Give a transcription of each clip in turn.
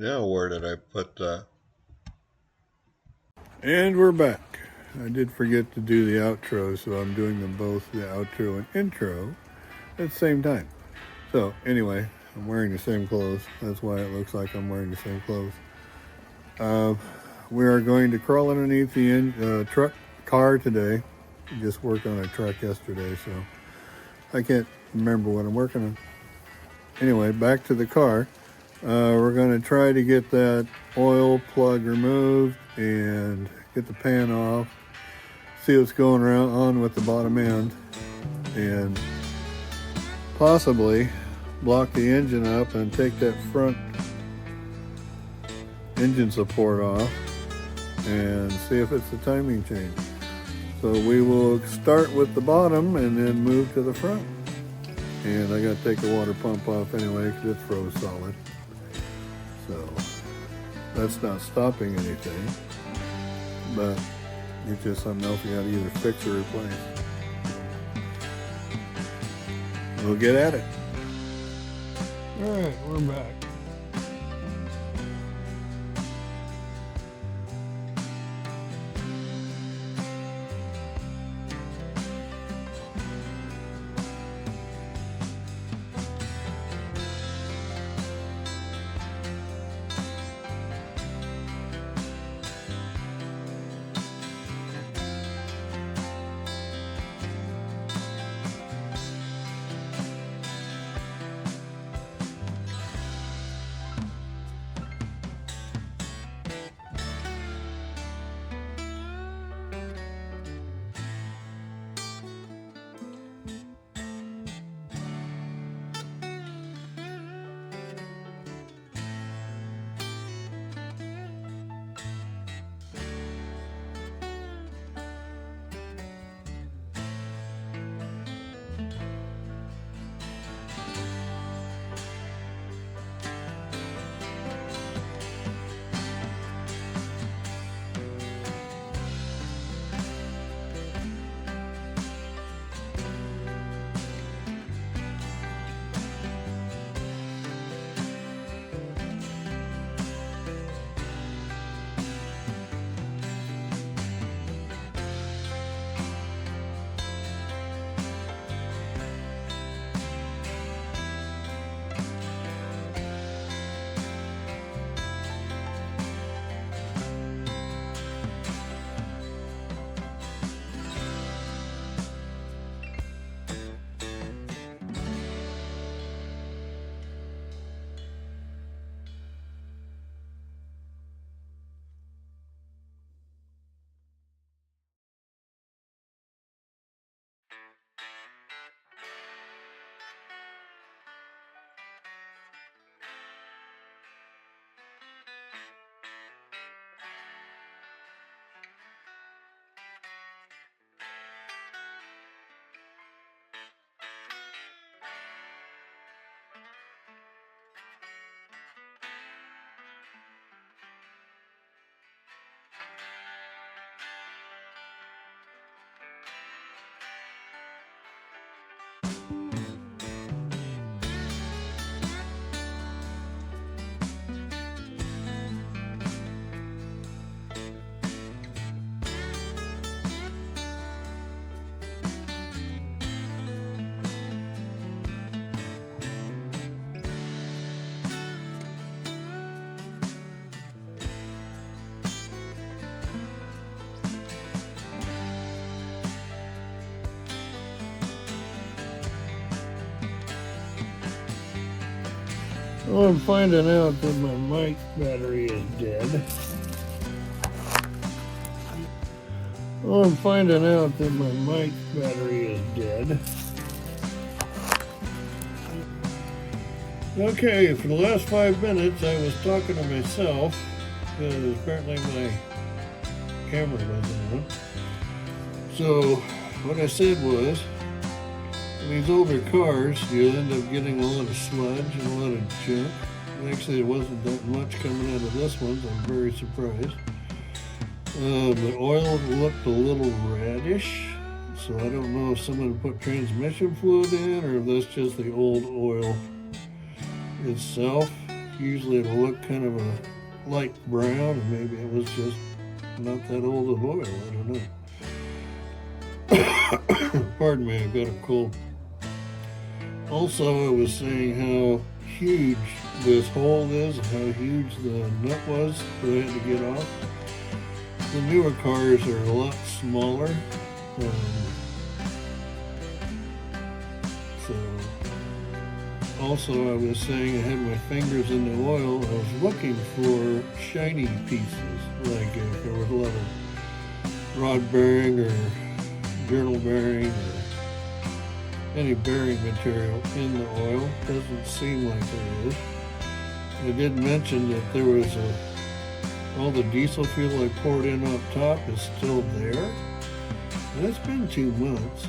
Yeah, where did I put that? And we're back. I did forget to do the outro, so I'm doing them both, the outro and intro, at the same time. So, anyway, I'm wearing the same clothes. That's why it looks like I'm wearing the same clothes. We are going to crawl underneath the car today. I just worked on a truck yesterday, so I can't remember what I'm working on. Anyway, back to the car. We're going to try to get that oil plug removed and get the pan off, see what's going on with the bottom end, and possibly block the engine up and take that front engine support off and see if it's a timing chain. So we will start with the bottom and then move to the front. And I got to take the water pump off anyway because it froze solid. So that's not stopping anything, but it's just something else you got to either fix or replace. We'll get at it. All right, we're back. Well, I'm finding out that my mic battery is dead. I'm finding out that my mic battery is dead. Okay, for the last 5 minutes I was talking to myself because apparently my camera wasn't on. So what I said was, in these older cars, you end up getting a lot of sludge and a lot of junk. Actually, there wasn't that much coming out of this one, so I'm very surprised. The oil looked a little reddish, so I don't know if someone put transmission fluid in or if that's just the old oil itself. Usually it'll look kind of a light brown, and maybe it was just not that old of oil. I don't know. Pardon me, I've got a cold. Also, I was saying how huge this hole is, and how huge the nut was that I had to get off. The newer cars are a lot smaller. Also, I was saying I had my fingers in the oil. I was looking for shiny pieces, like if there was a lot of rod bearing or journal bearing or any bearing material in the oil. Doesn't seem like there is. I did mention that there was all the diesel fuel I poured in up top is still there. And it's been 2 months.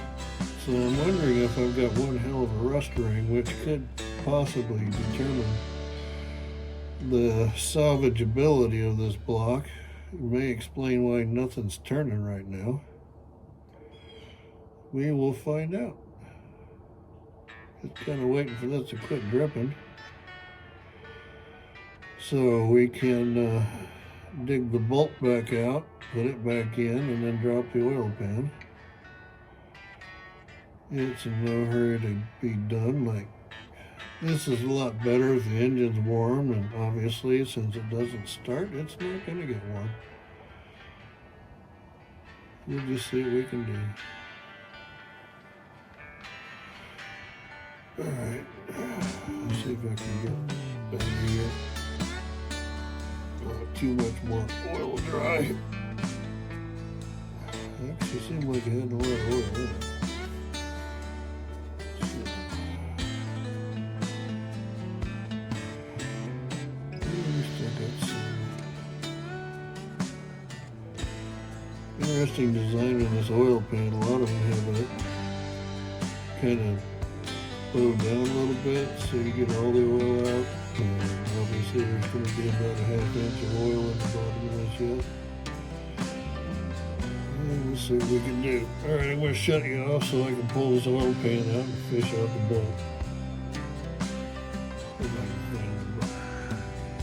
So I'm wondering if I've got one hell of a rust ring, which could possibly determine the salvageability of this block. It may explain why nothing's turning right now. We will find out. Just kind of waiting for this to quit dripping, so we can dig the bolt back out, put it back in, and then drop the oil pan. It's in no hurry to be done. Like, this is a lot better if the engine's warm, and obviously since it doesn't start, it's not going to get warm. We'll just see what we can do. Alright, let's see if I can get better here. Not too much more oil dry. Actually seemed like it had a lot of oil in it. Interesting design on this oil pan. A lot of them have it kind of bowed down a little bit so you get all the oil out. And obviously there's going to be about a ½ inch of oil at the bottom of this yet. And we'll see what we can do. Alright, I'm going to shut you off so I can pull this oil pan out and fish out the bolt.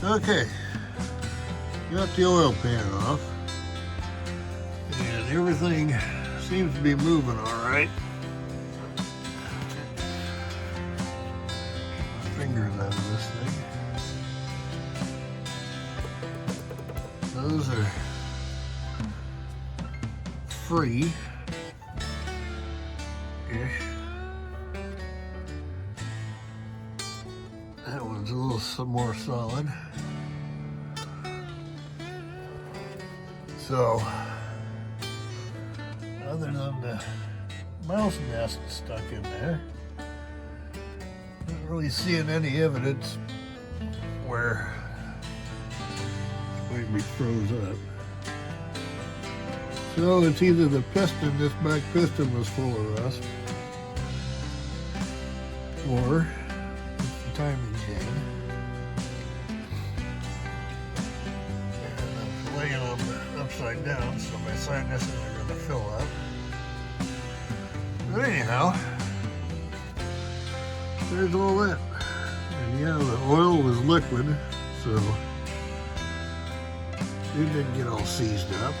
Okay, got the oil pan off. And everything seems to be moving all right. Fingers out of this thing. Those are free-ish. That one's a little more solid. So, other than the mouse nest stuck in there, not really seeing any evidence where it's going to be froze up. So it's either the piston, this back piston was full of rust, or it's the timing chain. And I'm laying them upside down, so my sinuses are going to fill up. But anyhow, there's all that. And yeah, the oil was liquid, so it didn't get all seized up.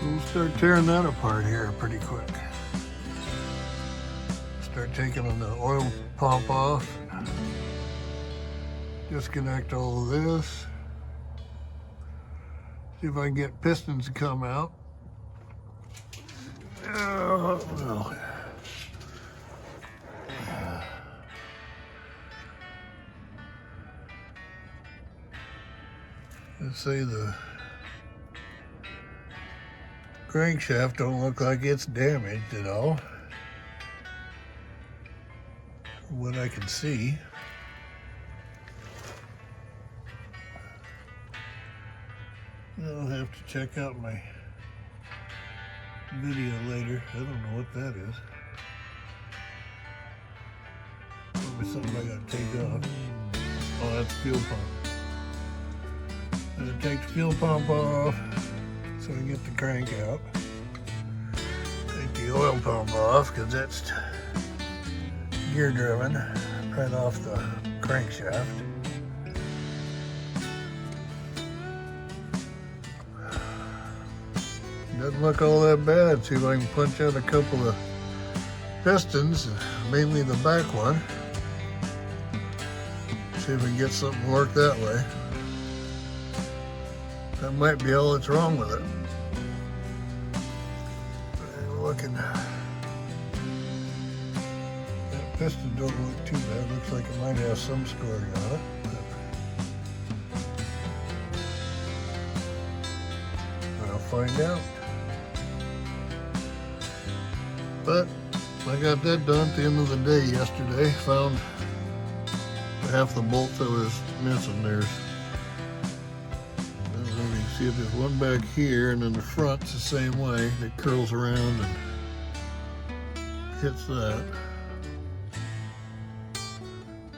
We'll start tearing that apart here pretty quick. Start taking the oil pump off. Disconnect all of this. See if I can get pistons to come out. No. Let's say the crankshaft don't look like it's damaged at all, from what I can see. I'll have to check out my video later. I don't know what that is. Probably something I gotta take off. Oh, that's the fuel pump. I'm gonna take the fuel pump off so I can get the crank out. Take the oil pump off because that's gear driven right off the crankshaft. Doesn't look all that bad. See if I can punch out a couple of pistons, mainly the back one. See if we can get something to work that way. That might be all that's wrong with it. And looking, that piston don't look too bad. Looks like it might have some scoring on it. But I'll find out. But I got that done at the end of the day yesterday. Found half the bolt that was missing. There's, let me see if there's one back here, and then the front's the same way. It curls around and hits that.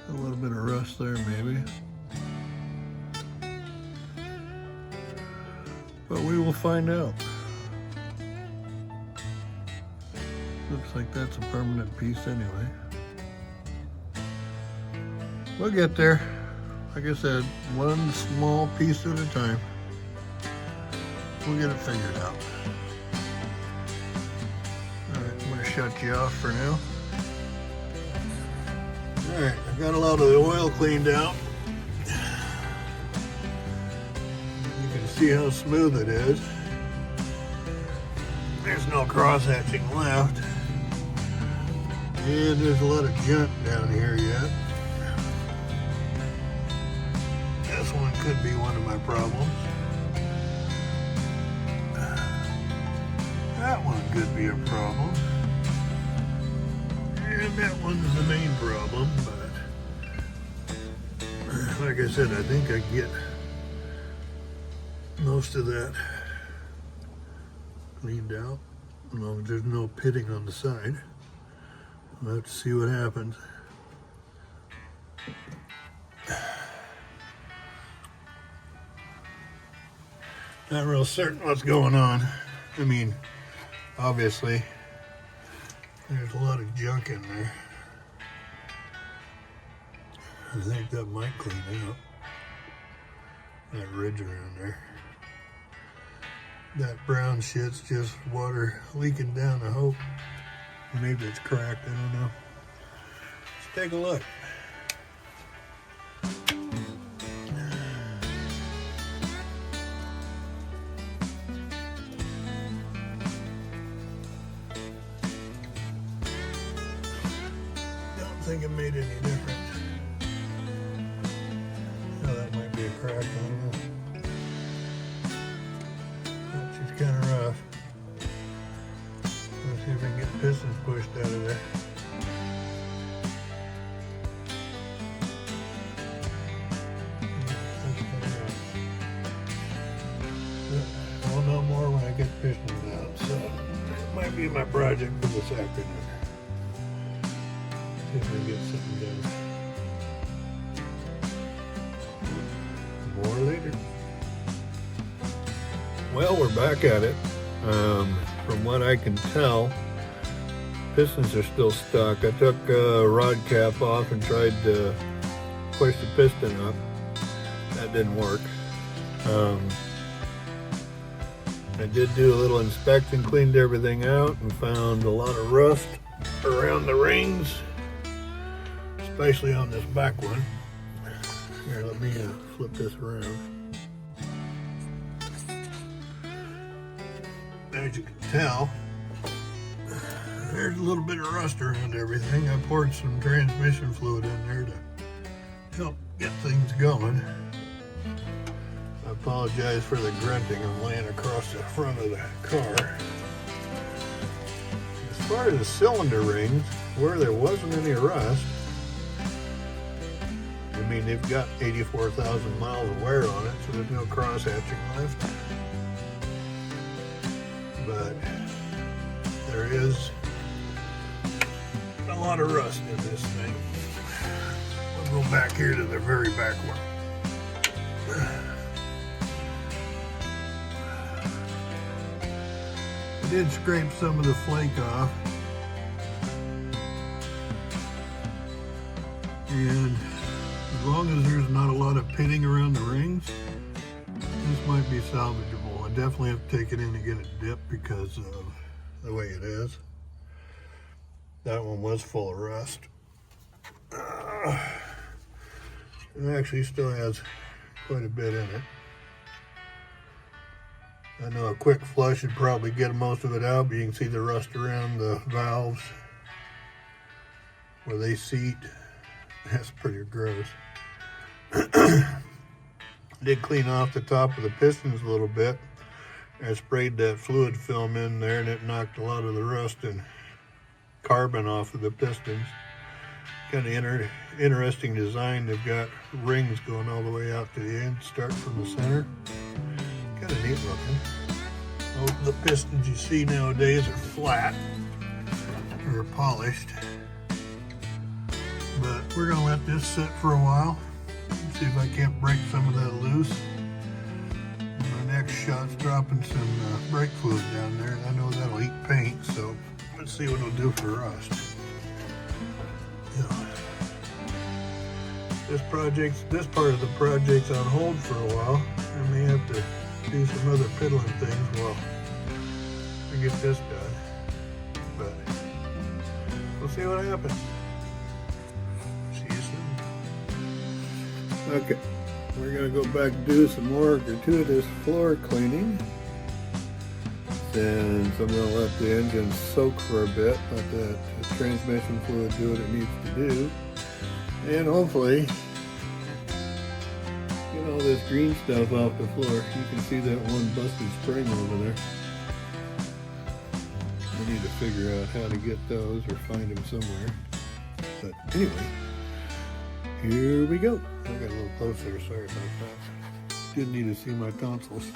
A little bit of rust there maybe. But we will find out. Looks like that's a permanent piece anyway. We'll get there. Like I said, one small piece at a time. We'll get it figured out. Alright, I'm going to shut you off for now. Alright, I got a lot of the oil cleaned out. You can see how smooth it is. There's no cross-hatching left. And there's a lot of junk down here yet. This one could be one of my problems. That one could be a problem. And that one's the main problem, but like I said, I think I get most of that cleaned out. As long as there's no pitting on the side. We'll have to see what happens. Not real certain what's going on. I mean, obviously, there's a lot of junk in there. I think that might clean up. That ridge around there. That brown shit's just water leaking down, I hope. Maybe it's cracked, I don't know. Let's take a look. Don't think it made any difference. Oh, that might be a crack, I don't know. That's just kind of rough. Let's see if we can get pistons pushed out of there. I'll know more when I get pistons out, so that might be my project for this afternoon. See if I can get something done. More later. Well, we're back at it. From what I can tell, pistons are still stuck. I took a rod cap off and tried to push the piston up. That didn't work. I did do a little inspection, cleaned everything out, and found a lot of rust around the rings, especially on this back one. Here, let me flip this around. As you can tell, there's a little bit of rust around everything. I poured some transmission fluid in there to help get things going. I apologize for the grunting. I'm laying across the front of the car. As far as the cylinder rings, where there wasn't any rust, I mean, they've got 84,000 miles of wear on it, so there's no cross-hatching left. But there is a lot of rust in this thing. We'll go back here to the very back one. I did scrape some of the flake off. And as long as there's not a lot of pitting around the rings, this might be salvageable. I definitely have to take it in and get it dipped because of the way it is. That one was full of rust. It actually still has quite a bit in it. I know a quick flush would probably get most of it out, but you can see the rust around the valves where they seat. That's pretty gross. Did clean off the top of the pistons a little bit. I sprayed that fluid film in there and it knocked a lot of the rust and carbon off of the pistons. Kind of interesting design. They've got rings going all the way out to the end, start from the center. Kind of neat looking. Most of the pistons you see nowadays are flat or polished. But we're gonna let this sit for a while. See if I can't break some of that loose. My next shot's dropping some brake fluid down there. I know that'll eat paint, so let's see what it'll do for rust. Yeah. This part of the project's on hold for a while. I may have to do some other piddling things while I get this done. But we'll see what happens. See you soon. Okay, we're gonna go back and do some more gratuitous floor cleaning. Since I'm gonna let the engine soak for a bit, let the transmission fluid do what it needs to do. And hopefully get all this green stuff off the floor. You can see that one busted spring over there. I need to figure out how to get those or find them somewhere. But anyway, here we go. I got a little closer, sorry about that. Didn't need to see my tonsils.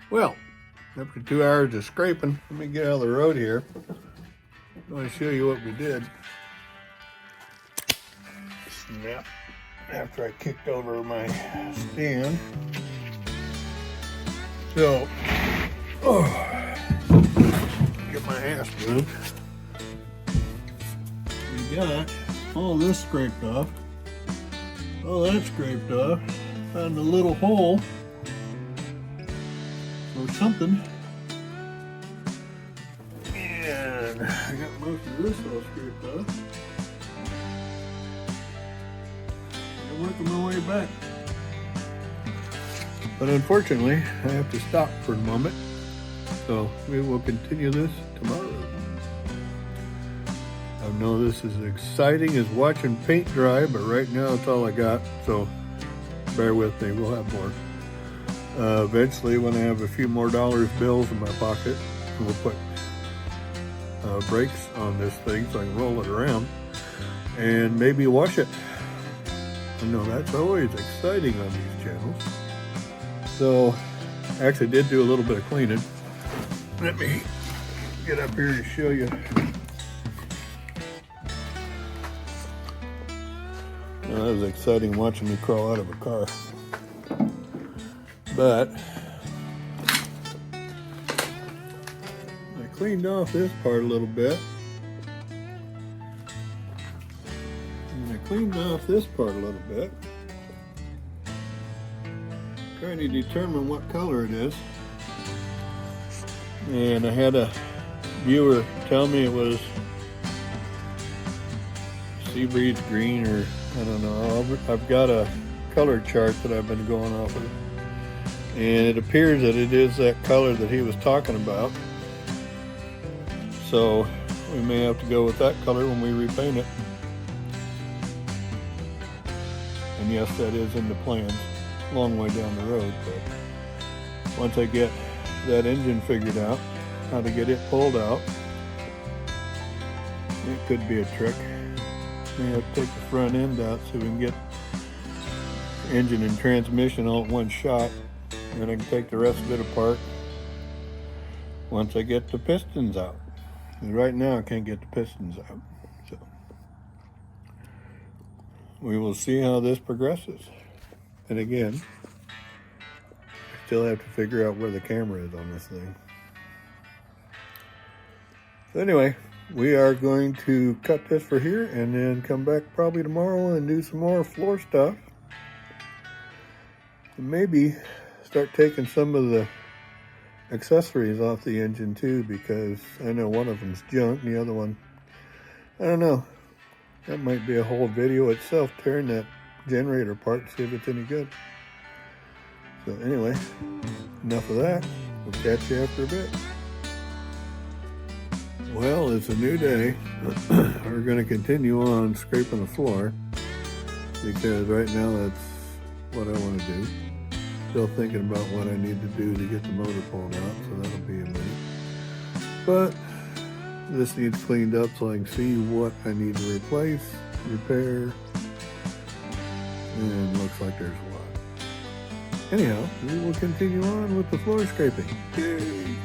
Well, after 2 hours of scraping, let me get out of the road here. I want to show you what we did. Snap. After I kicked over my stand. So, get my ass moved. We got all this scraped off. All that scraped off. Found a little hole or something. And I got most of this all scraped off. I'm working my way back. But unfortunately, I have to stop for a moment. So we will continue this tomorrow. I know this is exciting as watching paint dry, but right now it's all I got. So bear with me, we'll have more. Eventually, when I have a few more bills in my pocket, we'll put brakes on this thing so I can roll it around and maybe wash it. I know that's always exciting on these channels. So, I actually did do a little bit of cleaning. Let me get up here and show you Well, that was exciting watching me crawl out of a car. But I cleaned off this part a little bit. And I cleaned off this part a little bit. Trying to determine what color it is. And I had a viewer tell me it was sea breeze green, or I don't know. I've got a color chart that I've been going off of, and it appears that it is that color that he was talking about. So we may have to go with that color when we repaint it. And yes, that is in the plans, a long way down the road. But once I get that engine figured out, how to get it pulled out, it could be a trick. We have to take the front end out so we can get engine and transmission all at one shot, and I can take the rest of it apart once I get the pistons out. And right now I can't get the pistons out, so we will see how this progresses. And again, I still have to figure out where the camera is on this thing. So anyway, we are going to cut this for here and then come back probably tomorrow and do some more floor stuff. And maybe start taking some of the accessories off the engine too, because I know one of them's junk, the other one, I don't know. That might be a whole video itself, tearing that generator apart to see if it's any good. So anyway, enough of that. We'll catch you after a bit. Well, it's a new day. We're going to continue on scraping the floor, because right now that's what I want to do. Still thinking about what I need to do to get the motor pulled out, so that'll be a minute. But this needs cleaned up so I can see what I need to replace, repair, and looks like there's a lot. Anyhow, we will continue on with the floor scraping. Yay!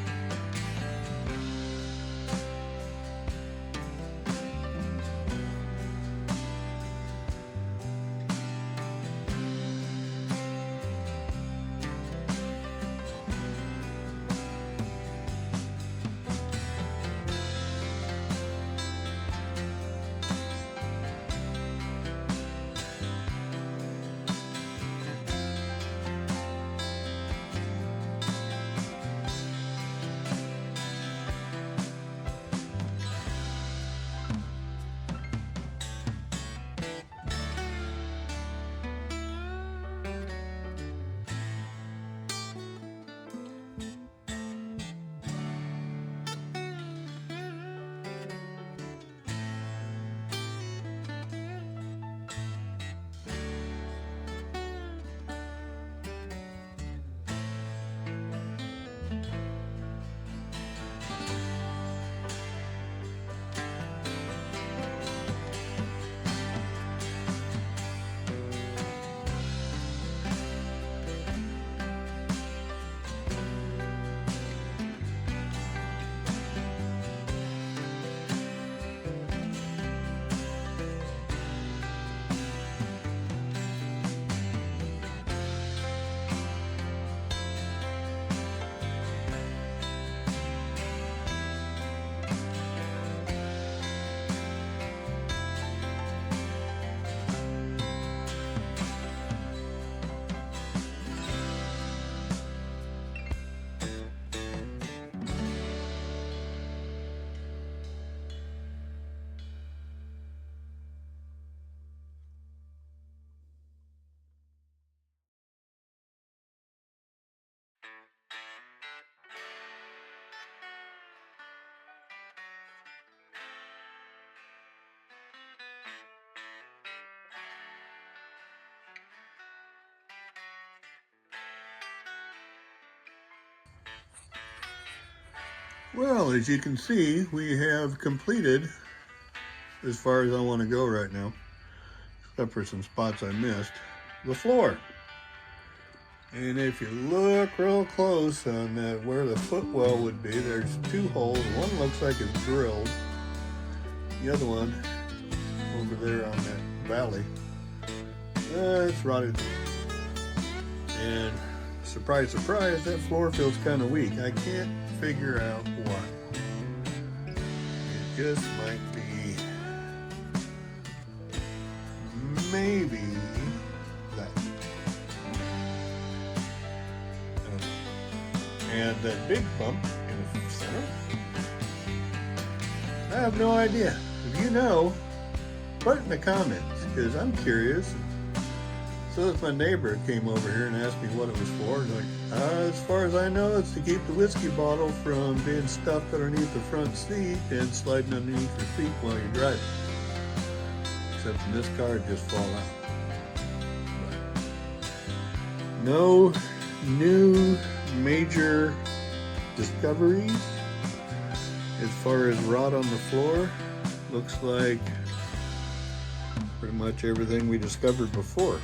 Well, as you can see, we have completed as far as I want to go right now, except for some spots I missed, the floor. And if you look real close on that, where the footwell would be, there's two holes. One looks like it's drilled. The other one over there on that valley It's rotted. And surprise, surprise, that floor feels kind of weak. I can't figure out why. It just might be maybe that. I don't know. And that big bump in the center, I have no idea. If you know, put it in the comments, because I'm curious. So that's my neighbor came over here and asked me what it was for. And as far as I know, it's to keep the whiskey bottle from being stuffed underneath the front seat and sliding underneath your feet while you're driving. Except in this car, it just fall out. No new major discoveries as far as rot on the floor. Looks like pretty much everything we discovered before.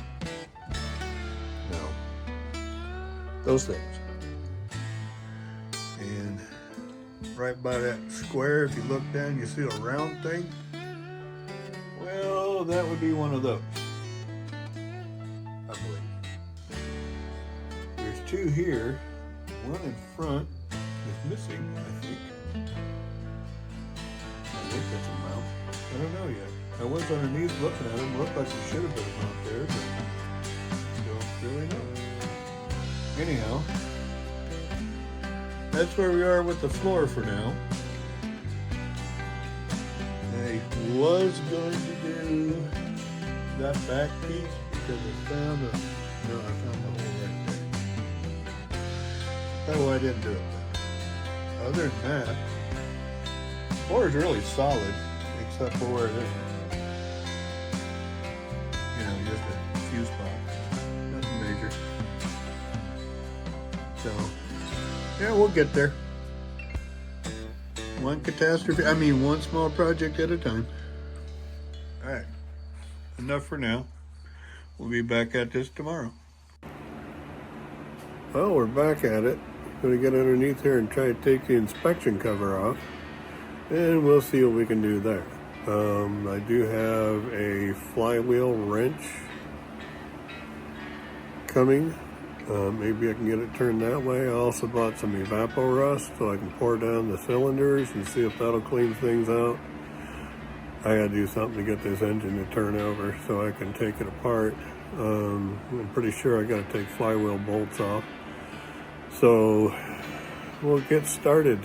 Those things. And right by that square, if you look down, you see a round thing. Well, that would be one of those, I believe. There's two here. One in front is missing, I think. I think that's a mount. I don't know yet. I was underneath looking at them. Looked like there should have been a mount there, but don't really know. Anyhow, that's where we are with the floor for now. I was going to do that back piece because I found the hole right there. That's why I didn't do it. Other than that, the floor is really solid except for where it isn't. Just a few spots. Nothing major. So, yeah, we'll get there. One small project at a time. Alright, enough for now. We'll be back at this tomorrow. Well, we're back at it. Going to get underneath here and try to take the inspection cover off. And we'll see what we can do there. I do have a flywheel wrench coming. Maybe I can get it turned that way. I also bought some Evaporust so I can pour down the cylinders and see if that'll clean things out. I gotta do something to get this engine to turn over so I can take it apart. I'm pretty sure I gotta take flywheel bolts off. So we'll get started.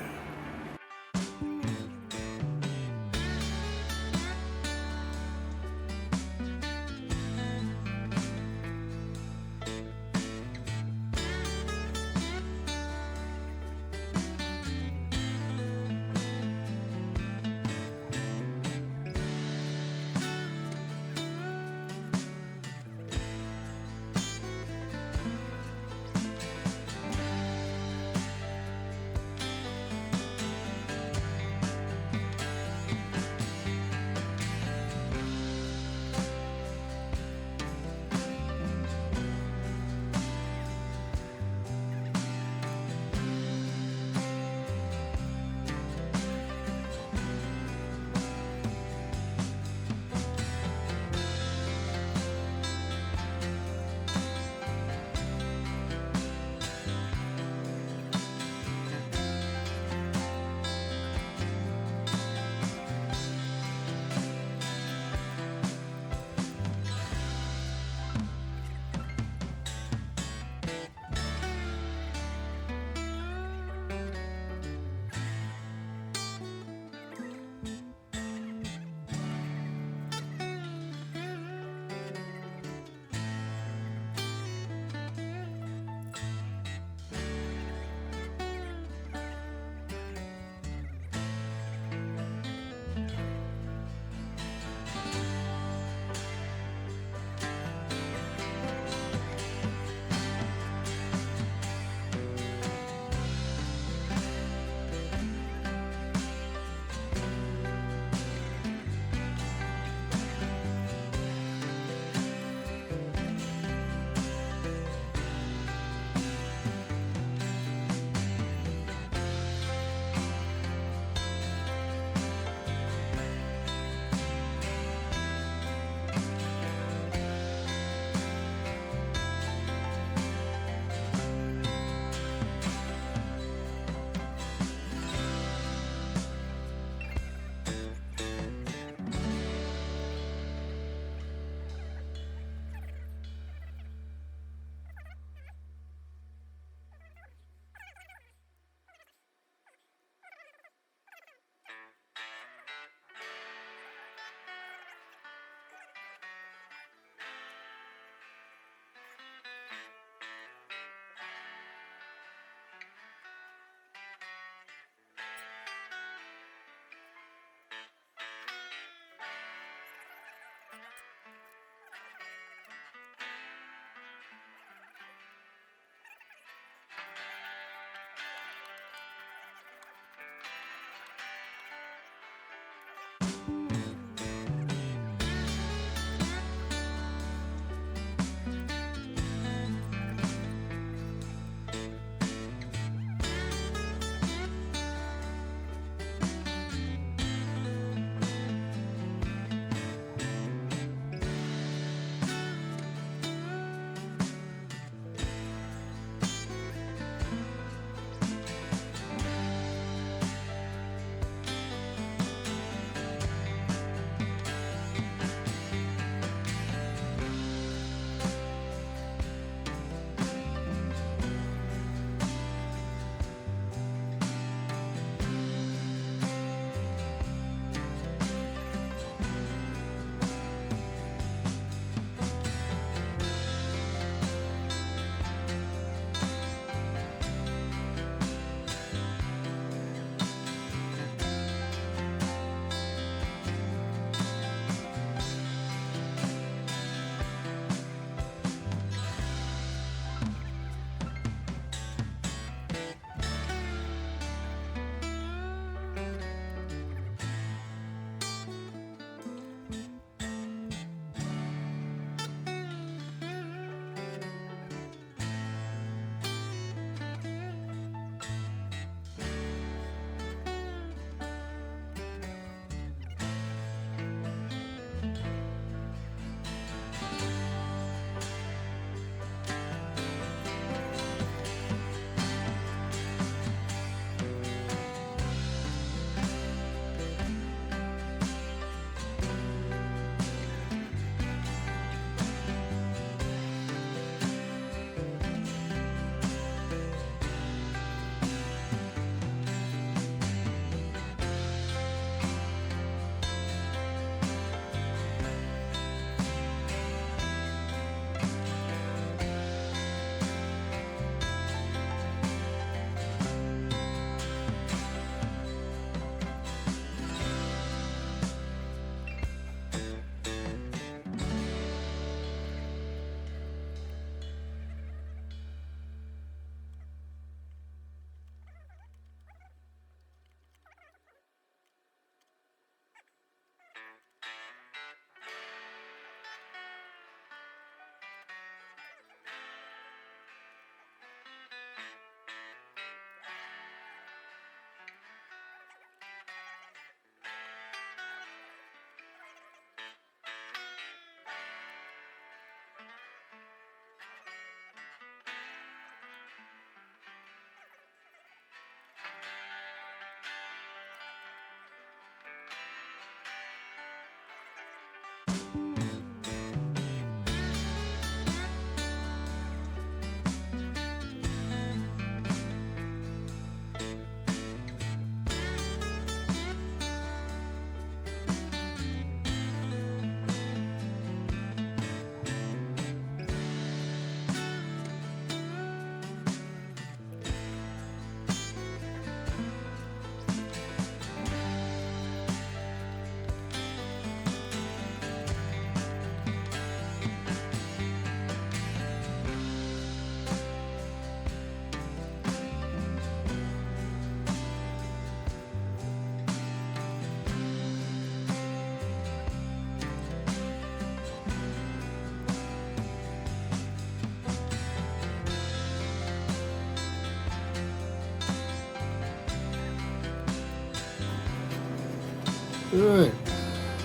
Alright,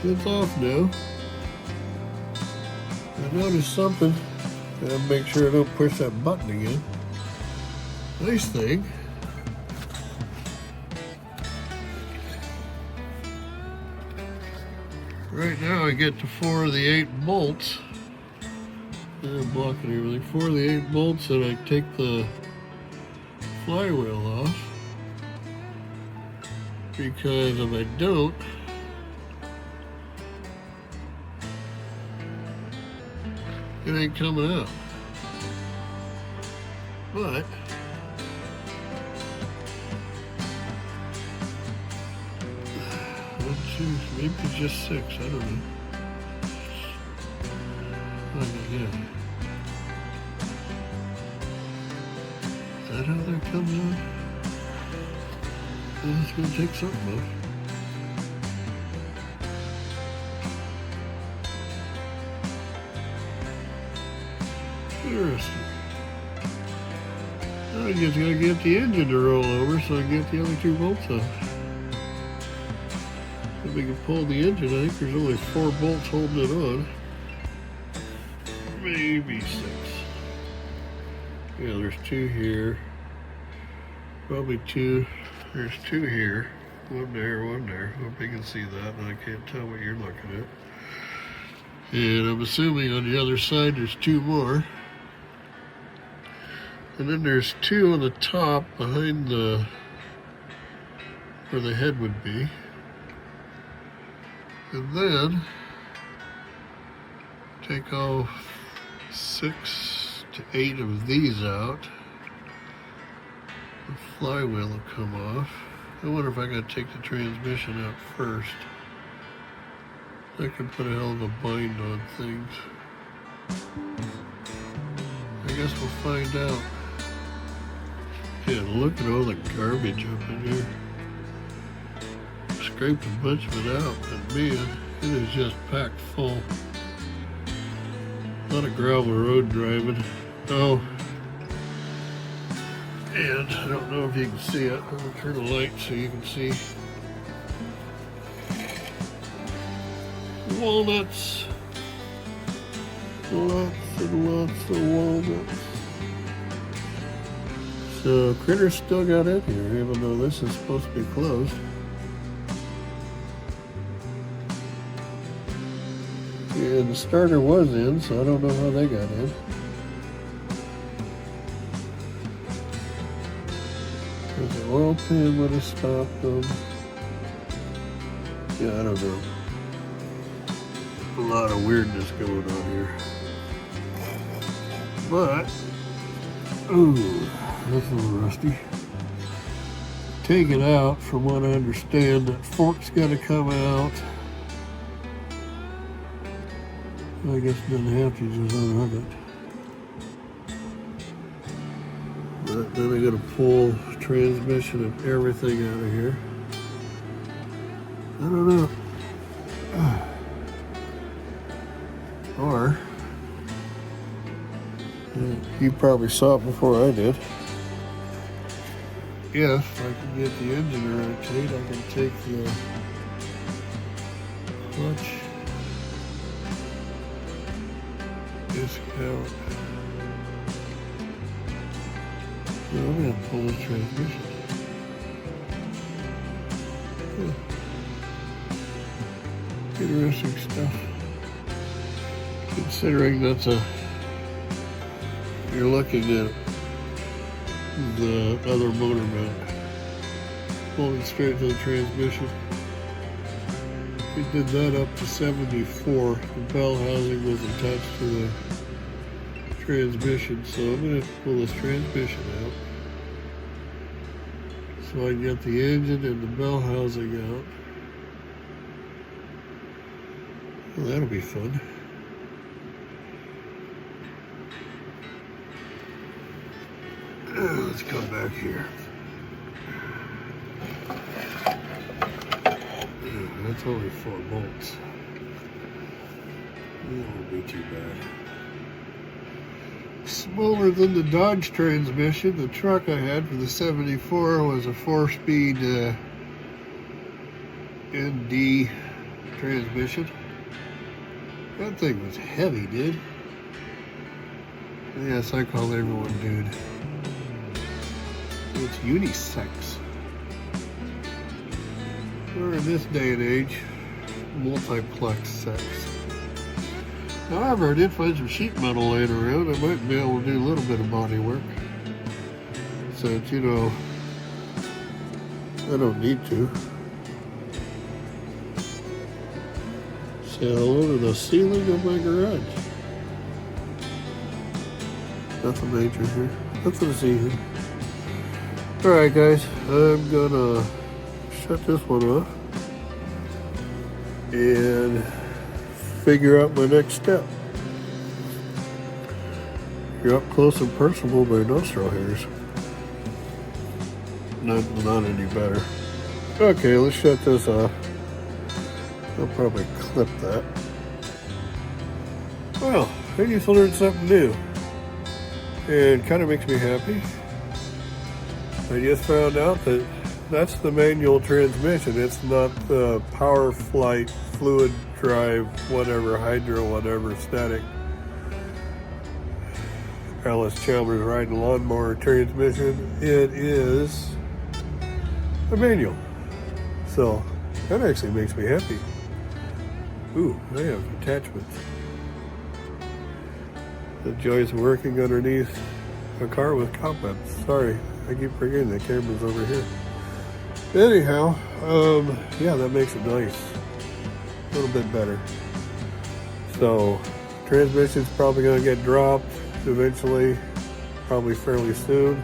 it's off now. I noticed something. Gotta make sure I don't push that button again. Nice thing. Right now I get to 4 of the 8 bolts. I'm blocking everything. 4 of the 8 bolts, and I take the flywheel off. Because if I don't, it ain't coming out. But one, two, maybe just 6. I don't know. Yeah. Is that how that comes out? Well, it's gonna take something off. Interesting. Now I just gotta get the engine to roll over so I can get the other 2 bolts off. If we can pull the engine, I think there's only 4 bolts holding it on. Maybe 6. Yeah, there's 2 here. Probably 2. There's 2 here. 1 there, 1 there. Hope you can see that, and I can't tell what you're looking at. And I'm assuming on the other side there's 2 more. And then there's 2 on the top behind the where the head would be. And then take off 6 to 8 of these out. The flywheel will come off. I wonder if I gotta take the transmission out first. I can put a hell of a bind on things. I guess we'll find out. Yeah, look at all the garbage up in here. Scraped a bunch of it out, but man, it is just packed full. A lot of gravel road driving. Oh, and I don't know if you can see it. I'm gonna turn the light so you can see. Walnuts. Lots and lots of walnuts. So Critter's still got in here, even though this is supposed to be closed. And the starter was in, so I don't know how they got in. The oil pan would have stopped them. Yeah, I don't know. A lot of weirdness going on here. But, ooh, that's a little rusty. Take it out, from what I understand, that fork's got to come out. I guess it doesn't have to, just unhook it. But then I got to pull transmission and everything out of here. I don't know. Or, you probably saw it before I did. If I can get the engine to rotate, I can take the clutch disc out. So I'm going to pull this transmission. Interesting stuff. Considering that's you're looking at the other motor mount. Pulling straight to the transmission. We did that up to 74. The bell housing was attached to the transmission, so I'm going to pull this transmission out so I can get the engine and the bell housing out. Well, that'll be fun. Let's come back here. That's only 4 bolts. It won't be too bad. Smaller than the Dodge transmission. The truck I had for the 74 was a 4-speed ND transmission. That thing was heavy, dude. Yes, I call everyone dude. It's unisex. Or in this day and age, multiplex sex. However, I did find some sheet metal laying around. I might be able to do a little bit of body work. Since, you know, I don't need to. Say hello to the ceiling of my garage. Nothing major here. Nothing to see here. Alright guys, I'm gonna shut this one off and figure out my next step. You're up close and personal by nostril hairs. Not any better. Okay, let's shut this off. I'll probably clip that. Well, I just learned something new. And kind of makes me happy. I just found out that that's the manual transmission. It's not the power flight, fluid drive, whatever, hydro, whatever, static. Alice Chalmers riding lawnmower transmission. It is a manual. So that actually makes me happy. Ooh, I have attachments. The joys of working underneath a car with cobwebs. Sorry, I keep forgetting the camera's over here. Anyhow, yeah, that makes it nice. A little bit better. So, transmission's probably gonna get dropped eventually, probably fairly soon.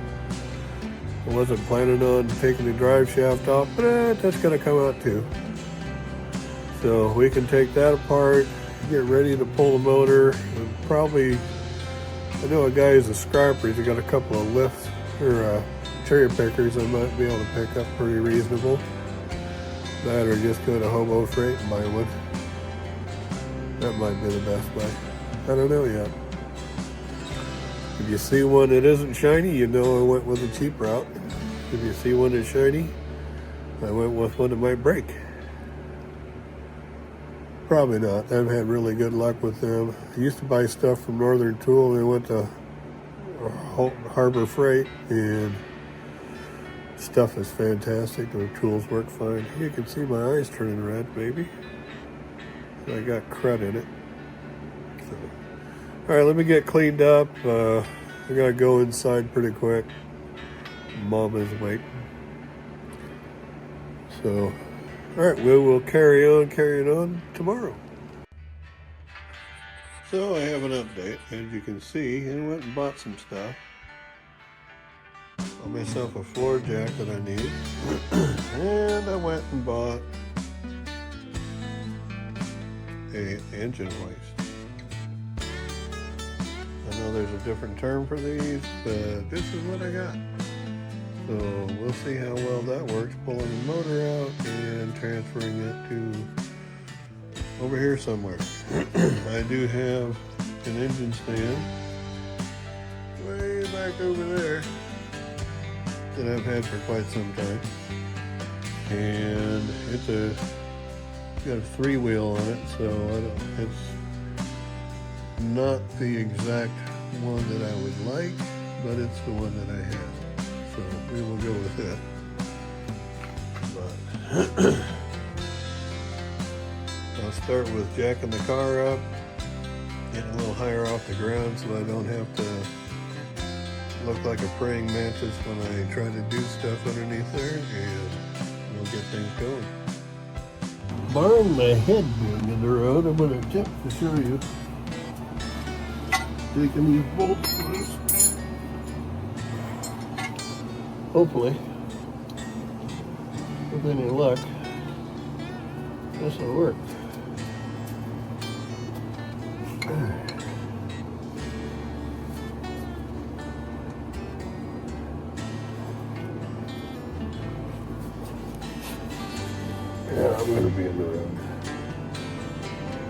I wasn't planning on taking the drive shaft off, but that's gonna come out too. So we can take that apart, get ready to pull the motor, and probably, I know a guy who's a scrapper, he's got a couple of lifts, or cherry pickers I might be able to pick up pretty reasonable. That or just go to Hobo Freight and buy one. That might be the best way. I don't know yet. If you see one that isn't shiny, you know I went with a cheap route. If you see one that's shiny, I went with one that might break. Probably not. I've had really good luck with them. I used to buy stuff from Northern Tool. They went to Harbor Freight, and stuff is fantastic. Their tools work fine. You can see my eyes turning red, baby. I got crud in it. So. All right, let me get cleaned up. I gotta go inside pretty quick. Mom is waiting. So. All right, we will carry on tomorrow. So I have an update. As you can see, I went and bought some stuff. Bought myself a floor jack that I need. And I went and bought a engine hoist. I know there's a different term for these, but this is what I got. So we'll see how well that works, pulling the motor out and transferring it to over here somewhere. I do have an engine stand way back over there that I've had for quite some time. And it's got a 3-wheel on it, so it's not the exact one that I would like, but it's the one that I have. So we will go with it. But I'll start with jacking the car up, getting a little higher off the ground so I don't have to look like a praying mantis when I try to do stuff underneath there, and we'll get things going. Barring my head being in the road, I'm going to attempt to show you. Taking these bolts loose. Hopefully, with any luck, this will work. Yeah, I'm going to be in the road.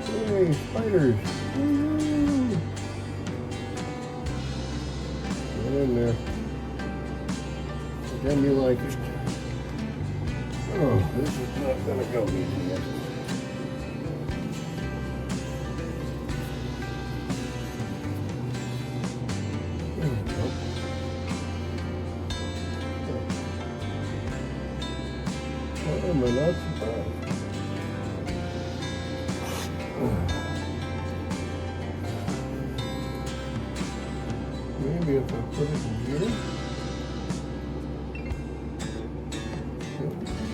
Hey, spiders! Woo! Get in there. Then you like it. Oh, this is not gonna go easy yet. There we go. Well, am I not surprised? Maybe if I put it in here.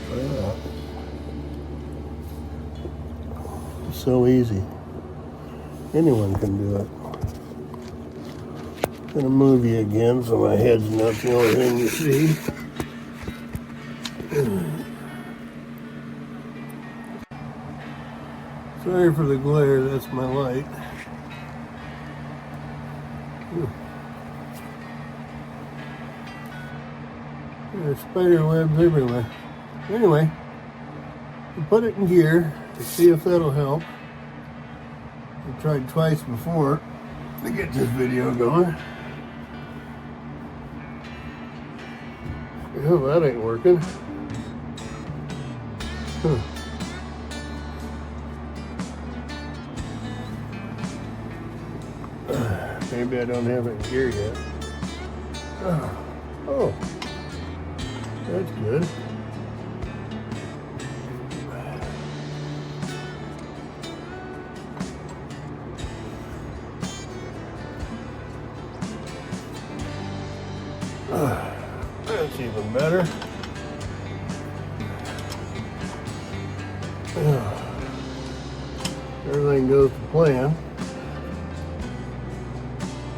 Try it out. It's so easy. Anyone can do it. I'm gonna move you again so my head's not the only thing you see. Sorry for the glare, that's my light. There's spider webs everywhere. Anyway, we put it in gear to see if that'll help. I tried twice before to get this video going. Well, that ain't working. Huh. Maybe I don't have it in gear yet. Oh, that's good. That's even better. Everything goes to plan,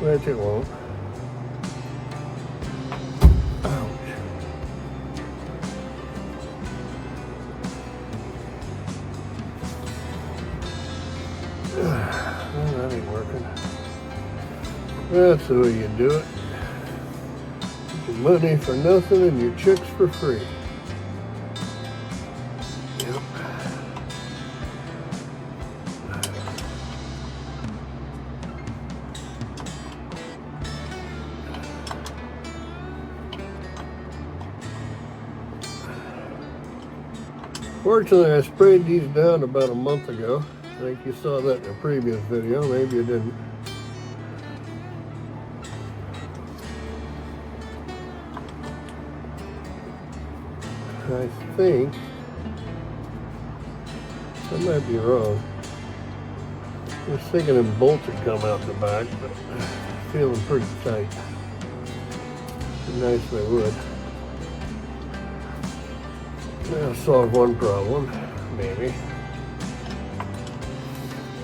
which it won't. Ouch. Well, that ain't working. That's the way you do it. Your money for nothing and your chicks for free. Yep. Fortunately, I sprayed these down about a month ago. I think you saw that in a previous video. Maybe you didn't. I think, I might be wrong. I was thinking them bolts had come out the back, but feeling pretty tight. Be nice if they would. That'll solve one problem, maybe.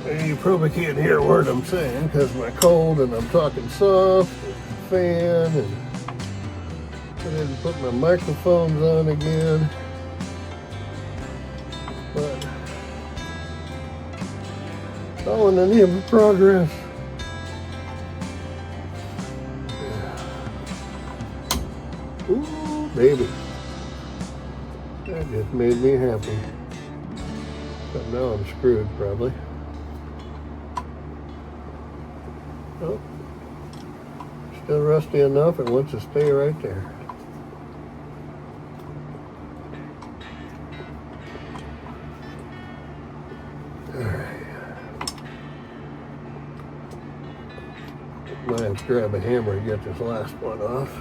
And you probably can't hear a word I'm saying because of my cold and I'm talking soft, and fan, and I didn't put my microphones on again, but all in the name of progress. Ooh, baby. That just made me happy. But now I'm screwed, probably. Oh, still rusty enough, it wants to stay right there. Might have to grab a hammer to get this last one off.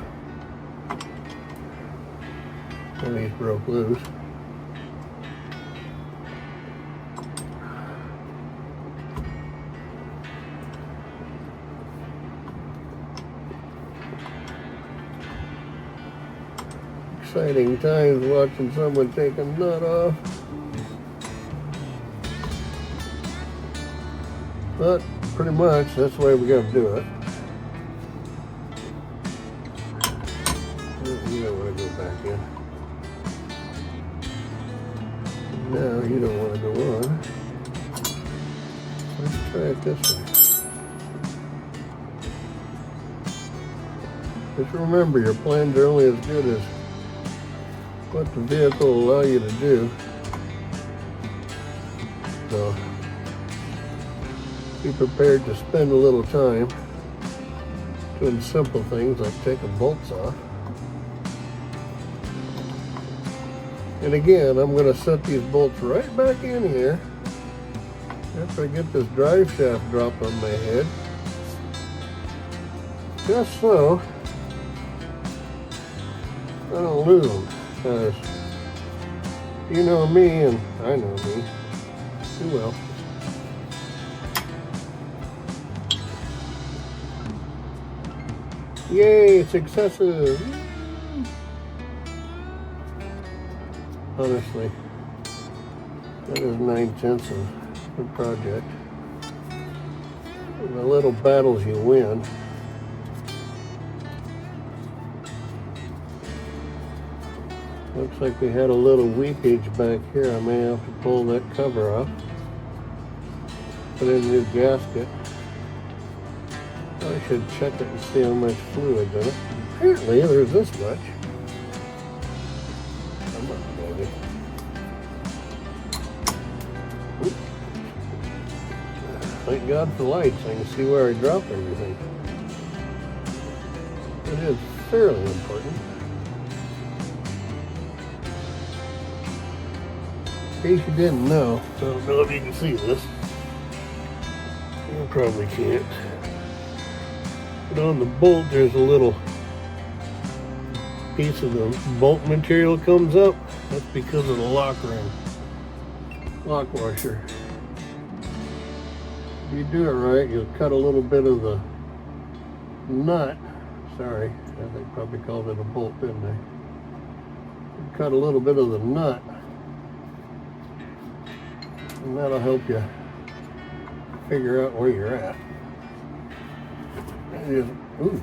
And these broke loose. Exciting times watching someone take a nut off. But pretty much that's the way we gotta do it. You don't want to go back in. No, you don't want to go on. Let's try it this way. Just remember, your plans are only as good as what the vehicle will allow you to do. So, be prepared to spend a little time doing simple things like taking bolts off. And again, I'm going to set these bolts right back in here after I get this drive shaft drop on my head, just so I don't lose them, because you know me and I know me too well. Yay, successes! Honestly, that is 9/10 of the project. The little battles you win. Looks like we had a little leakage back here. I may have to pull that cover off. Put in a new gasket. I should check it and see how much fluid's in it. Apparently there's this much. Come on, baby. Oop. Thank God for lights. I can see where I drop everything. It is fairly important. In case you didn't know, I don't know if you can see this. You probably can't. But on the bolt, there's a little piece of the bolt material comes up. That's because of the lock ring, lock washer. If you do it right, you'll cut a little bit of the nut. Sorry, they probably called it a bolt, didn't they? You cut a little bit of the nut, and that'll help you figure out where you're at. Ooh.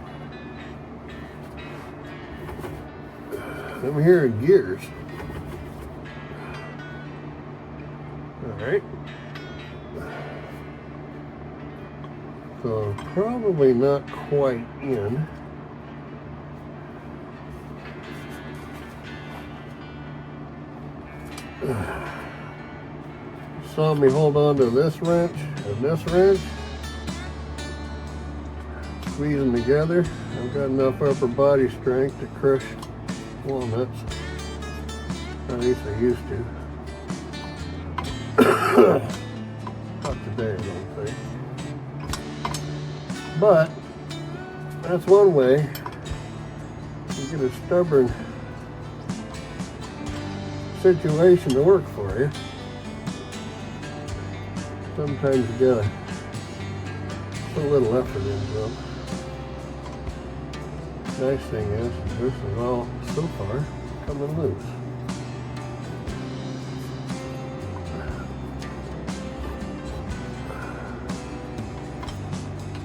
I'm hearing gears. All right. So probably not quite in. Saw me hold on to this wrench and this wrench. Squeeze them together. I've got enough upper body strength to crush walnuts. At least I used to. Not today, I don't think. But that's one way you get a stubborn situation to work for you. Sometimes you gotta put a little effort into them. Nice thing is, this is all so far coming loose.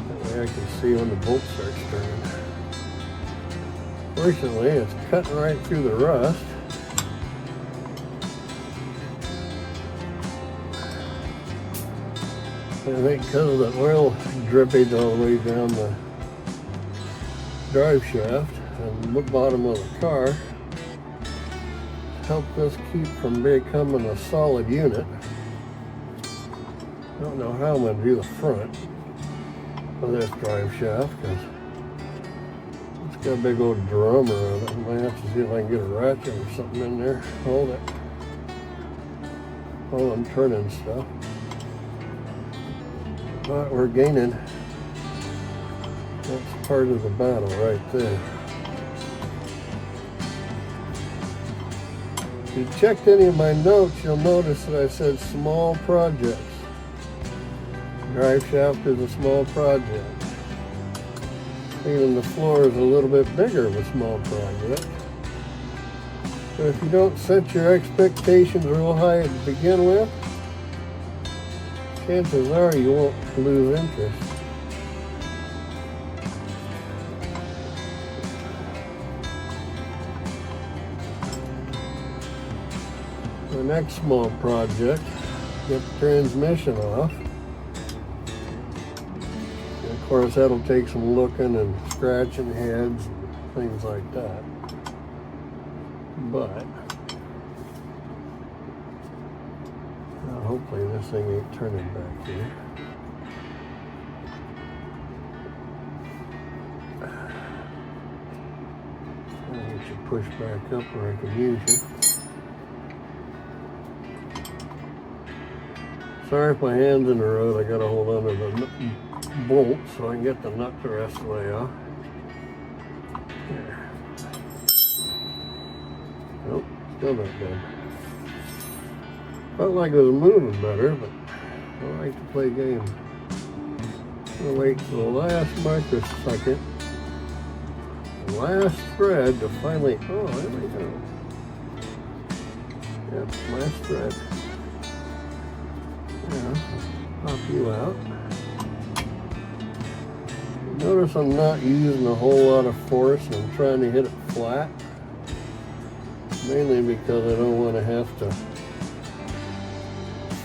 That way I can see when the bolt starts turning. Fortunately, it's cutting right through the rust. I think because of the oil drippage all the way down the drive shaft and the bottom of the car, help this keep from becoming a solid unit. I don't know how I'm going to do the front of this drive shaft because it's got a big old drum around it. I might have to see if I can get a ratchet or something in there. Hold it while I'm turning stuff. But we're gaining. That's part of the battle right there. If you checked any of my notes, you'll notice that I said small projects. Drive shaft is a small project. Even the floor is a little bit bigger of a small project. But if you don't set your expectations real high to begin with, chances are you won't lose interest. The next small project, get the transmission off. And of course, that'll take some looking and scratching heads and things like that. But hopefully this thing ain't turning back here. I'll get you pushed back up where I can use you. Sorry if my hand's in the road. I gotta hold on to the bolt so I can get the nut the rest of the way off. There. Nope, still not done. Felt like it was moving better, but I like to play games. I'm gonna wait till the last microsecond, the last thread to finally, oh, there we go. Yep, last thread. Yeah, pop you out. Notice I'm not using a whole lot of force. I'm trying to hit it flat. Mainly because I don't want to have to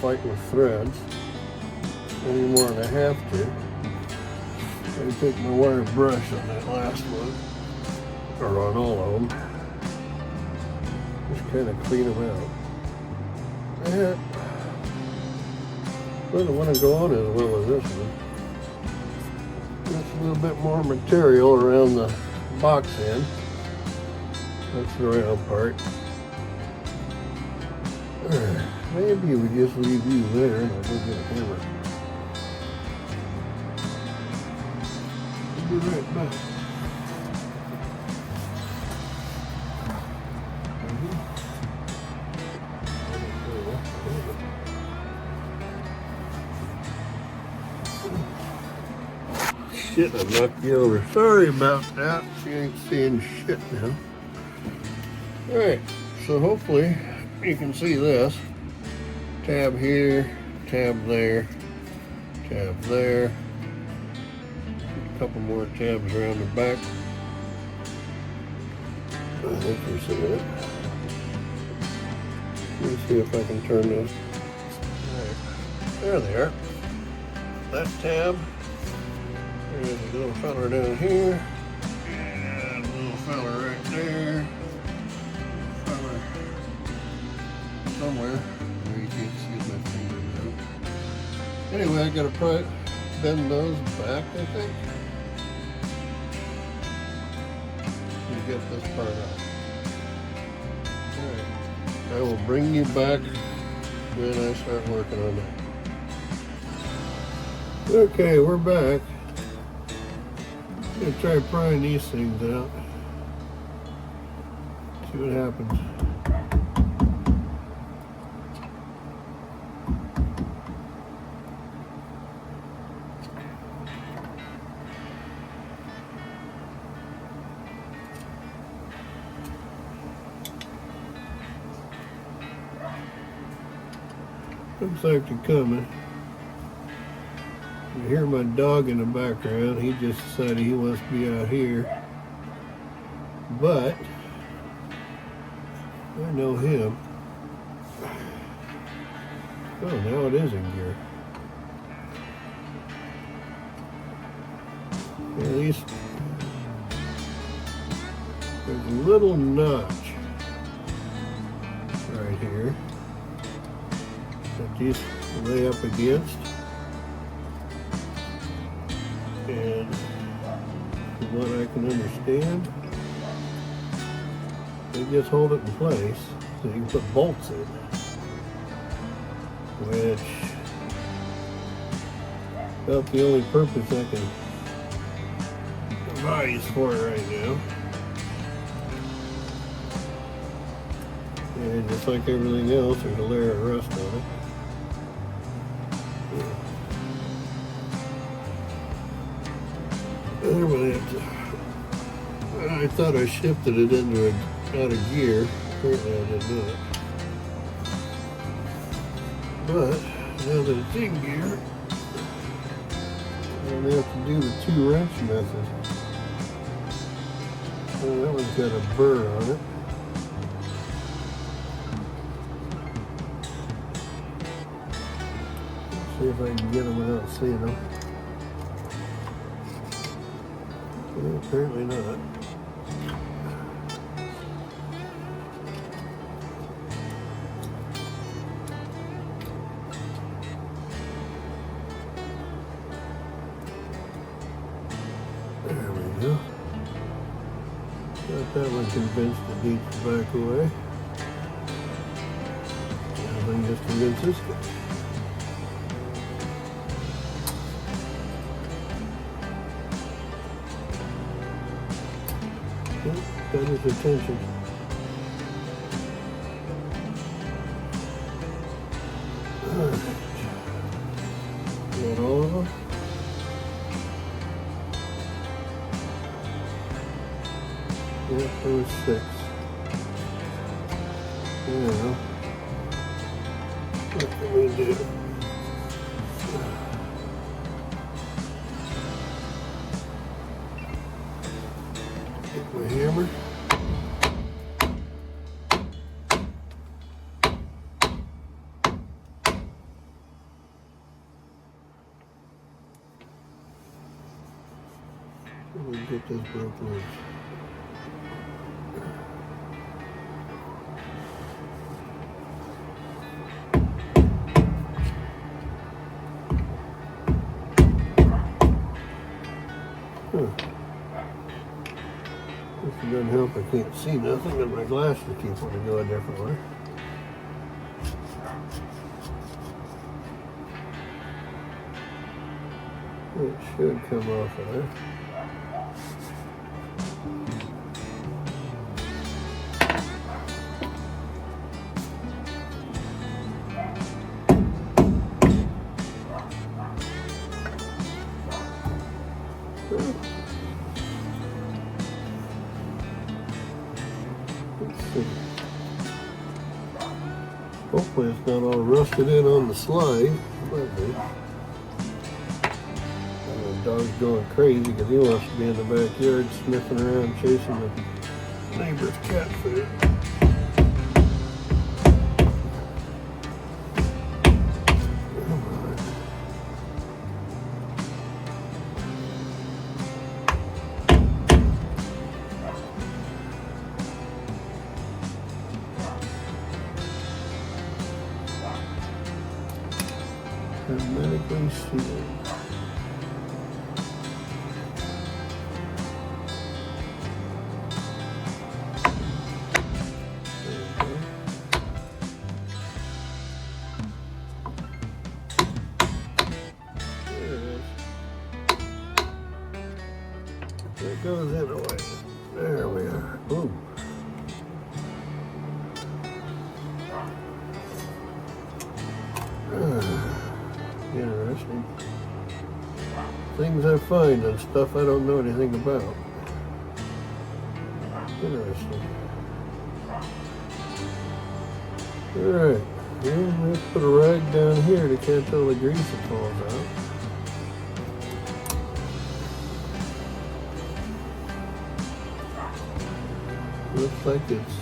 fight with threads any more than I have to. I take my wire brush on that last one, or on all of them. Just kind of clean them out. Yeah. Doesn't want to go on as well as this one. Just a little bit more material around the box end. That's the round part. Maybe we just leave you there and I'll go get a hammer. We'll be right back. Shit, I knocked you over. Sorry about that. You ain't seeing shit now. Alright, so hopefully you can see this. Tab here, tab there, tab there. A couple more tabs around the back. I think you see it. Let me see if I can turn this. Alright, there they are. That tab. There's a little fella down here. And a little fella right there. Fella somewhere. You can't see my finger now. Anyway, I gotta probably bend those back, I think. And get this part out. Alright. I will bring you back when I start working on that. Okay, we're back. I'm gonna try prying these things out. See what happens. Looks like they're coming. You hear my dog in the background. He just decided he wants to be out here. But I know him. Oh, now it is in gear. At least there's a little notch right here that these lay up against. And from what I can understand, they just hold it in place so you can put bolts in, which about the only purpose I can devise for it right now. And just like everything else, there's a layer of rust on it. I thought I shifted it into out of gear. Apparently I did not. But now that it's in gear, I only have to do the 2 wrench method. Oh, that one's got a burr on it. Let's see if I can get them without seeing them. Well, apparently not. There we go. Got that one convinced to beat the back away. Now then just convince this guy. Got his attention. Got all of them. Yep, there was 6. Now, what can we do? Get my hammer. We'll get this broke loose. This doesn't help, I can't see nothing, and my glasses keep wanting to go a different way. It should come off of there. Let's see. Hopefully it's not all rusted in on the slide. Might be. The dog's going crazy because he wants to be in the backyard sniffing around chasing the neighbor's cat food. Hermetically sealed. There it is. It goes in a way. There we are. Ooh. Interesting. Things I find and stuff I don't know anything about. Interesting. Alright, let's put a rag down here to catch all the grease that falls out. Looks like it's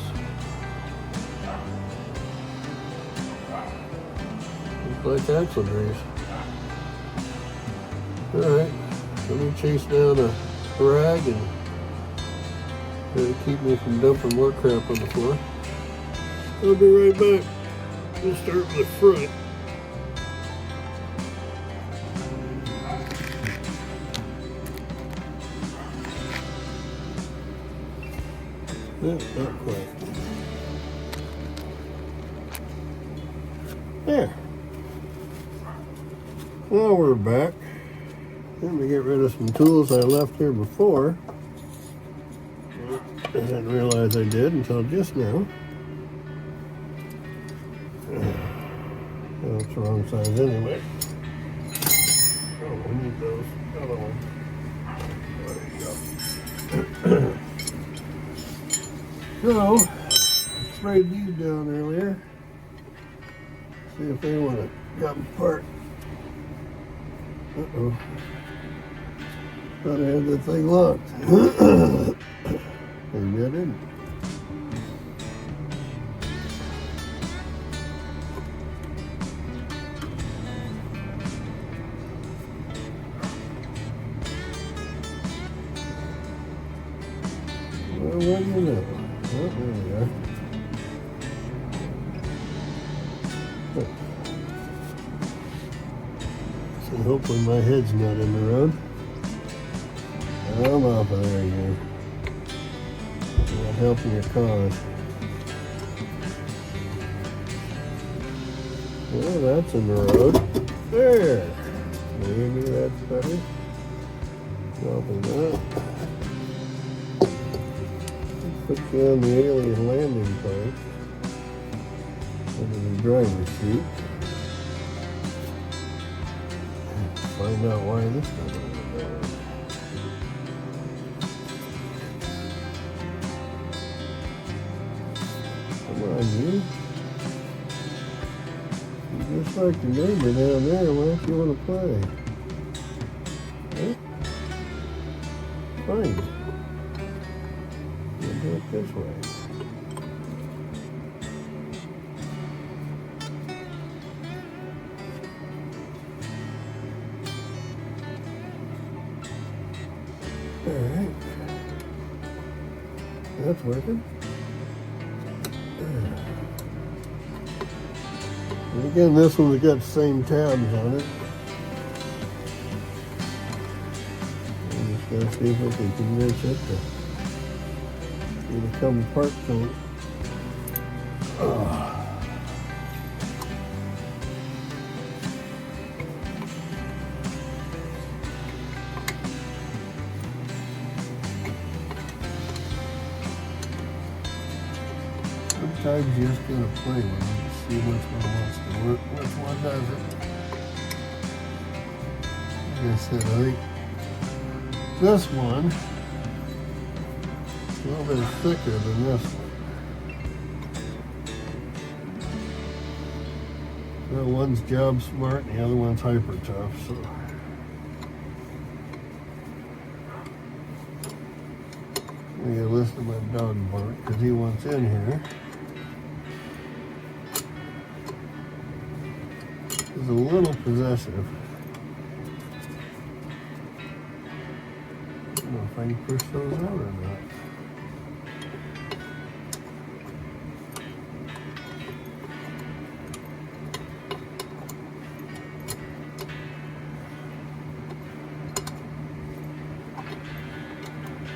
axle grease. Alright, let me chase down a rag and try to keep me from dumping more crap on the floor. I'll be right back. We'll start with the front. Not quite. There. Well, we're back. Let me get rid of some tools I left here before. I didn't realize I did until just now. That's the wrong size anyway. Oh, we need those other ones. There you go. So, I sprayed these down earlier. See if they want to come apart. Uh-oh. Thought I had that thing locked. Maybe I didn't. Well, what do you know? Oh, there we are. So hopefully my head's not in the road. I'm off of there again. Not helping your cause. Well, that's in the road. There. Maybe that's better. Probably not. Put you on the alien landing plane under the driver's seat. Find out why this doesn't work. Come on, you. You're just like your neighbor down there. Why don't you want to play? Huh? Fine. We'll do it this way. Alright. That's working. And again, this one's got the same tabs on it. I'm just going to see if I can convince it to become part coat. Sometimes you just gotta play with them to see which one wants to work, which one doesn't. Like I said, I think this one is a little bit thicker than this one. That one's job smart and the other one's hyper tough, so. I gotta listen to my dog bark because he wants in here. He's a little possessive. I don't know if I can push those out or not.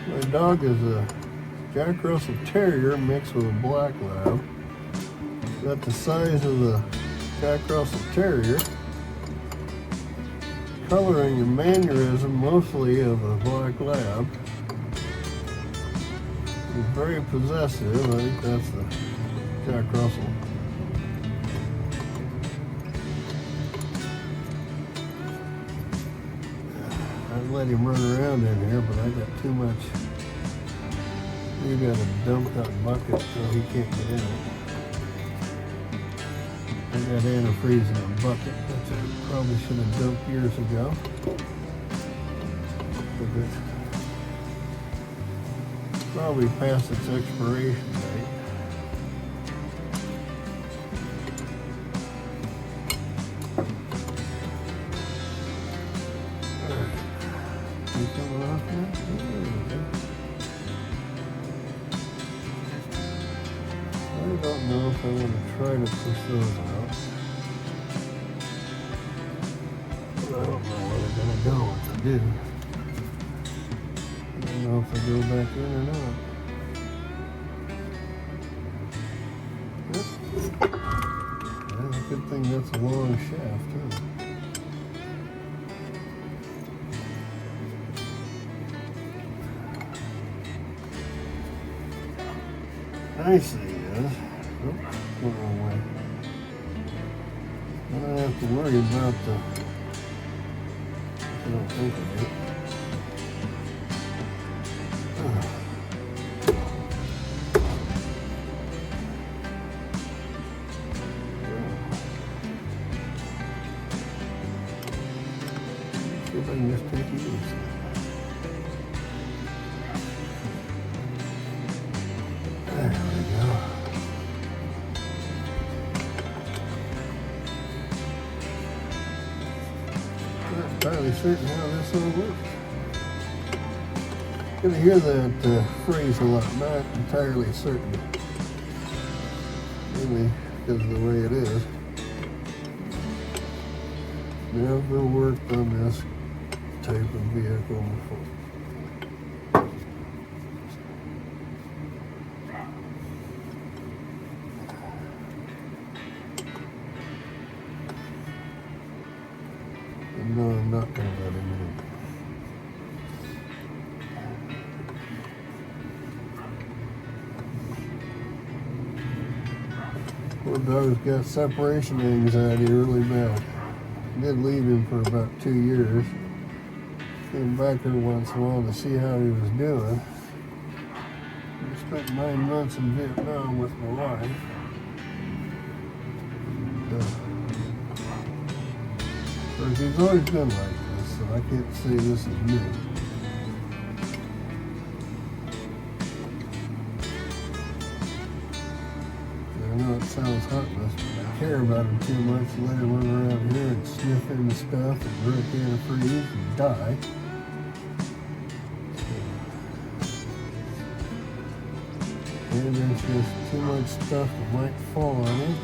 My dog is a Jack Russell Terrier mixed with a Black Lab. Got the size of the Jack Russell Terrier. Coloring and mannerism mostly of a Black Lab. He's very possessive. I think that's the Jack Russell. I'd let him run around in here, but I got too much. You gotta dump that bucket so he can't get in it. I got antifreeze in a bucket, which I probably should have dumped years ago. But it's probably past its expiration date. You coming off now? I don't know if I want to try to push those out. But I don't know where they're going to go if I do. I don't know if they go back in or not. Yep. Yeah, good thing that's a long shaft, too. I see is, oh, go the wrong way. I don't have to worry about the, I don't think of it. See if I can just take it easy. There we go. I'm not entirely certain how this all works. I'm gonna hear that phrase a lot, not entirely certain. Mainly because of the way it is. Never worked on this type of vehicle before. No, I'm not going to let him in. Poor dog's got separation anxiety really bad. Did leave him for about 2 years. Came back here once in a while to see how he was doing. I spent 9 months in Vietnam with my wife. Of course, he's always been like this, so I can't say this is new. I know it sounds heartless, but I care about him too much to let him run around here and sniff into stuff and drink antifreeze and die. And there's just too much stuff that might fall on him.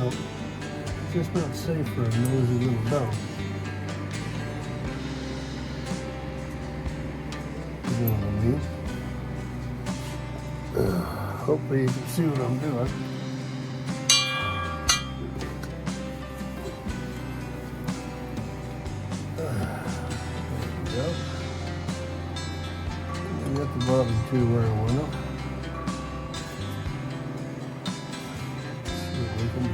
It's just not safe for a nosy little dog. You know what I mean? Hopefully you can see what I'm doing. There we go. I got the bottom two where I want them. See what we can do.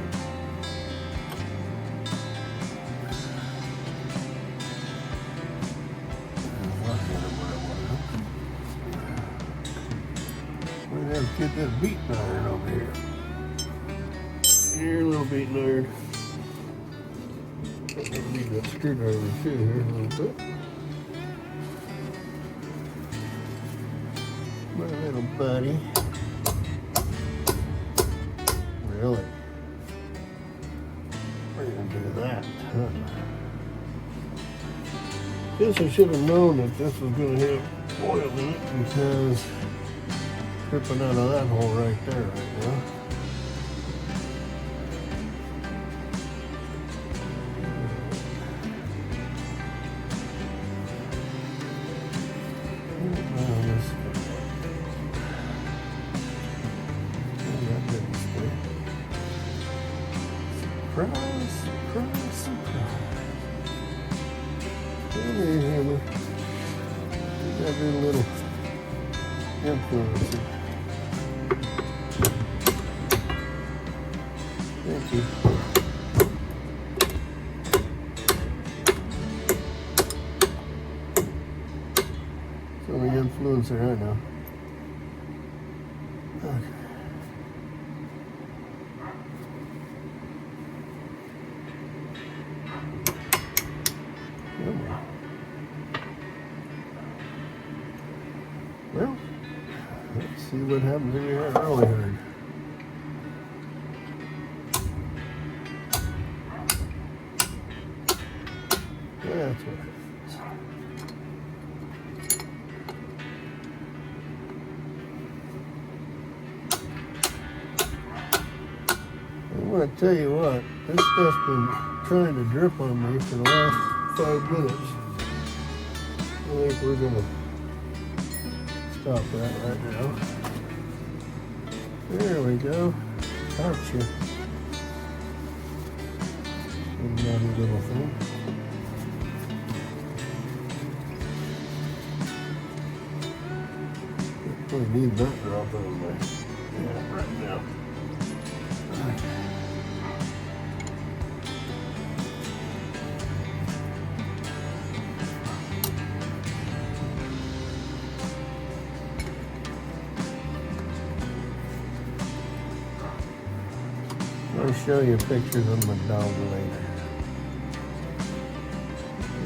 We're gonna have to get that beating iron over here. Here, little beating iron. I need that screwdriver too here a little bit. My little buddy. Really? We're gonna do that, huh? Guess I should have known that this was gonna have oil in it because dripping out of that hole right there right now. Surprise, surprise, surprise. Come here, Hammer. You got a little influence. Thank you. It's only influencer I know. Okay. Well, let's see what happens if we have early herd. Yeah, that's what it is. I'm going to tell you what, this stuff's been trying to drip on me for the last 5 minutes. I think we're going to stop that right now. There we go. Gotcha. Another little thing. I need that drop on my right now. I'll show you pictures of my dog later.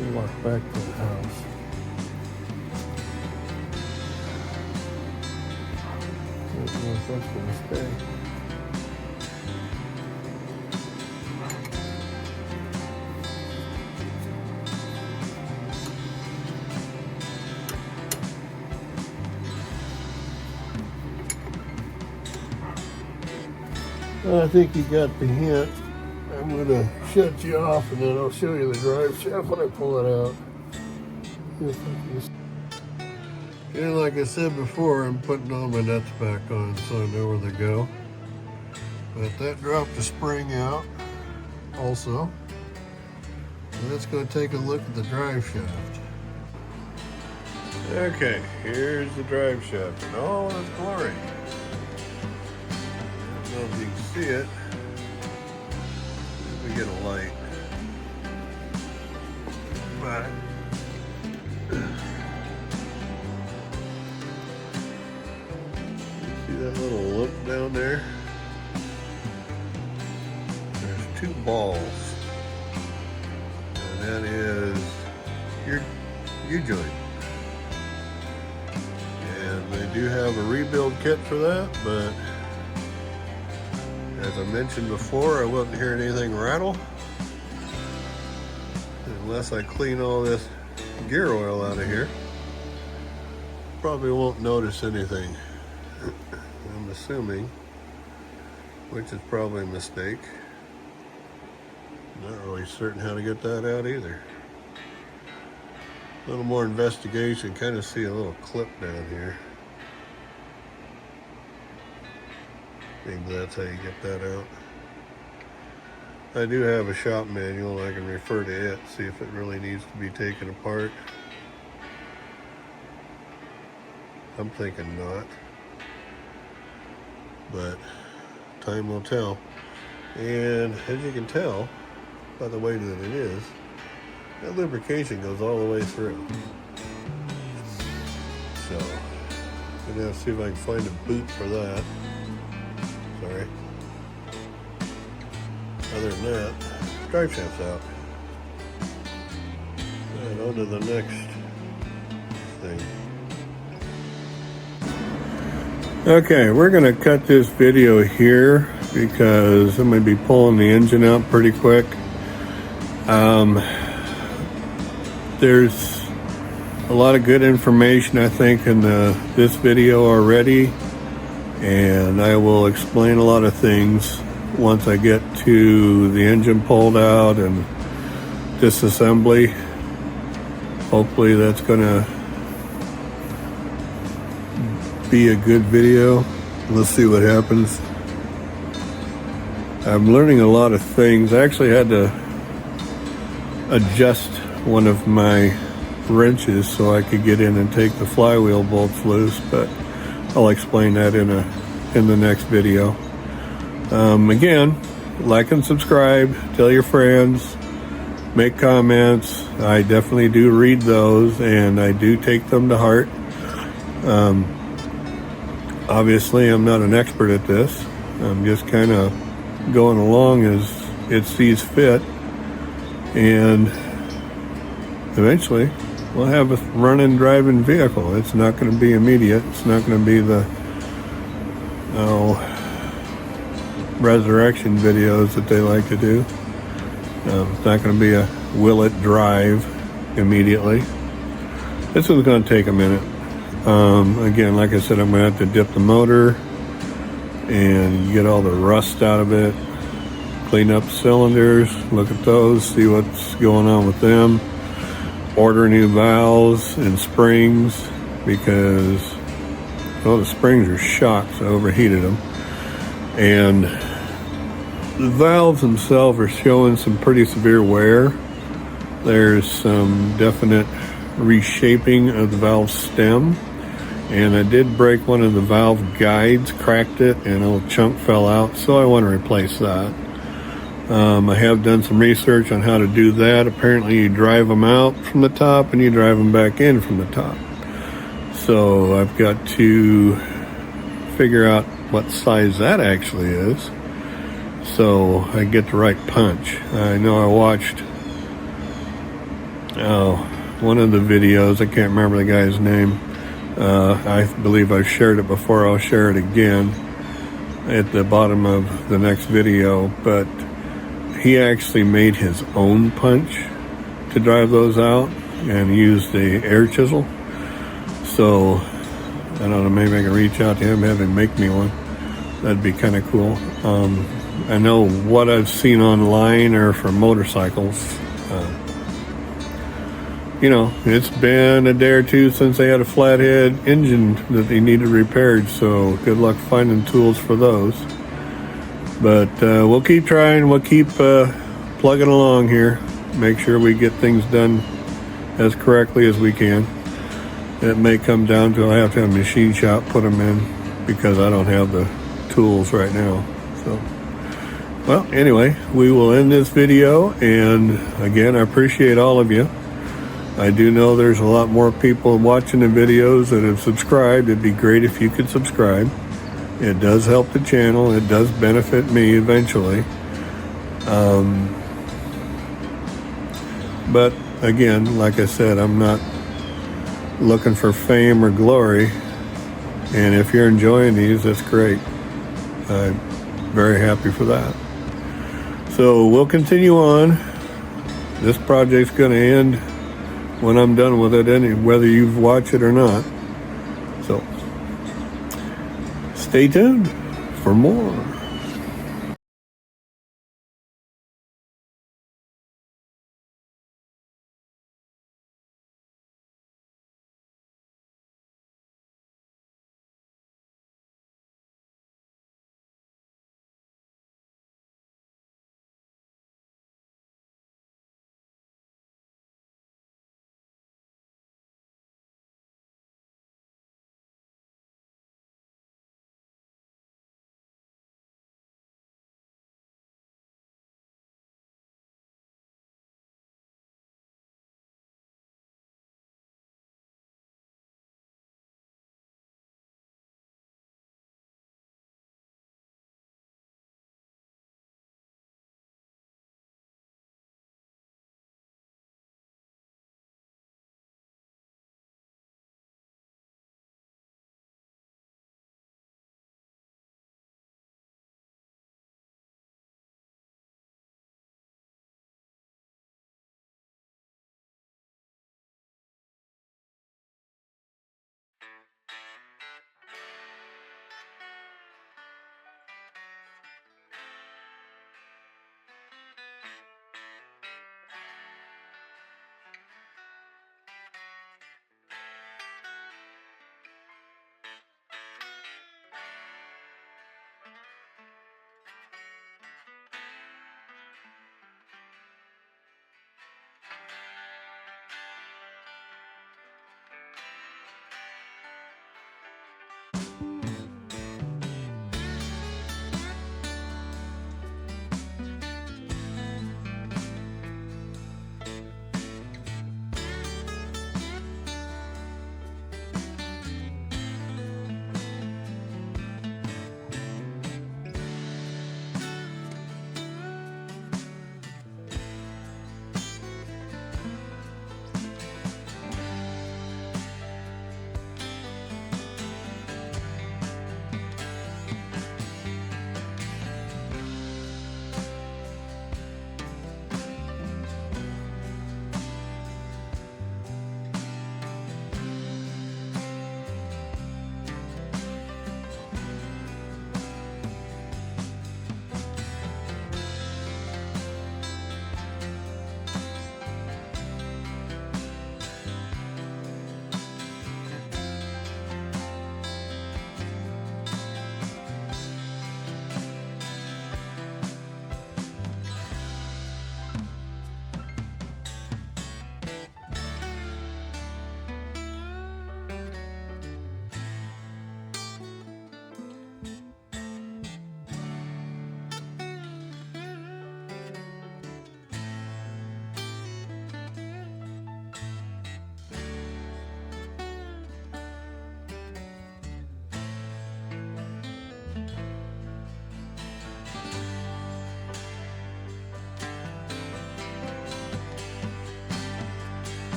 We'll walk back to the house. I don't know if that's going to stay. I think you got the hint. I'm going to shut you off and then I'll show you the drive shaft when I pull it out. And like I said before, I'm putting all my nuts back on so I know where they go. But that dropped the spring out also. And let's go take a look at the drive shaft. Okay, here's the drive shaft in all its glory. I don't know if you can see it. we get a light. But see that little lump down there? There's two balls, and that is your U-joint. And they do have a rebuild kit for that, but as I mentioned before, I wasn't hearing anything rattle unless I clean all this gear oil out of here. Probably won't notice anything, I'm assuming, which is probably a mistake. Not really certain how to get that out either. A little more investigation, kind of see a little clip down here. Maybe that's how you get that out. I do have a shop manual, I can refer to it, see if it really needs to be taken apart. I'm thinking not, but time will tell. And as you can tell by the way that it is, that lubrication goes all the way through. So I'm gonna have to see if I can find a boot for that. Sorry. Other than that, drive shaft's out. And on to the next thing. Okay, we're gonna cut this video here because I'm gonna be pulling the engine out pretty quick. There's a lot of good information, I think, in this video already, and I will explain a lot of things once I get to the engine pulled out and disassembly. Hopefully that's gonna be a good video. Let's see what happens. I'm learning a lot of things. I actually had to adjust one of my wrenches so I could get in and take the flywheel bolts loose, but I'll explain that in the next video. Again, like and subscribe, tell your friends, make comments. I definitely do read those and I do take them to heart. Obviously I'm not an expert at this. I'm just kind of going along as it sees fit, and eventually we'll have a running, driving vehicle. It's not going to be immediate. It's not going to be the resurrection videos that they like to do. It's not going to be a will it drive immediately. This one's going to take a minute. Again, like I said, I'm going to have to dip the motor and get all the rust out of it, clean up cylinders, look at those, see what's going on with them, order new valves and springs because, well, the springs are shot, so I overheated them. And the valves themselves are showing some pretty severe wear. There's some definite reshaping of the valve stem, and I did break one of the valve guides, cracked it, and a little chunk fell out, so I want to replace that. I have done some research on how to do that. Apparently you drive them out from the top and you drive them back in from the top. So I've got to figure out what size that actually is so I get the right punch. I know I watched one of the videos, I can't remember the guy's name. I believe I've shared it before. I'll share it again at the bottom of the next video, but he actually made his own punch to drive those out and used the air chisel. So I don't know, maybe I can reach out to him, have him make me one. That'd be kind of cool. I know what I've seen online are for motorcycles. You know, it's been a day or two since they had a flathead engine that they needed repaired, so good luck finding tools for those. But we'll keep trying, we'll keep plugging along here, make sure we get things done as correctly as we can. It may come down to I have to have a machine shop put them in because I don't have the tools right now. So Well, anyway, we will end this video, and again, I appreciate all of you. I do know there's a lot more people watching the videos that have subscribed. It'd be great if you could subscribe. It does help the channel. It does benefit me eventually. But again, like I said, I'm not looking for fame or glory. And if you're enjoying these, that's great. I'm very happy for that. So we'll continue on. This project's going to end when I'm done with it, whether you've watched it or not. So stay tuned for more.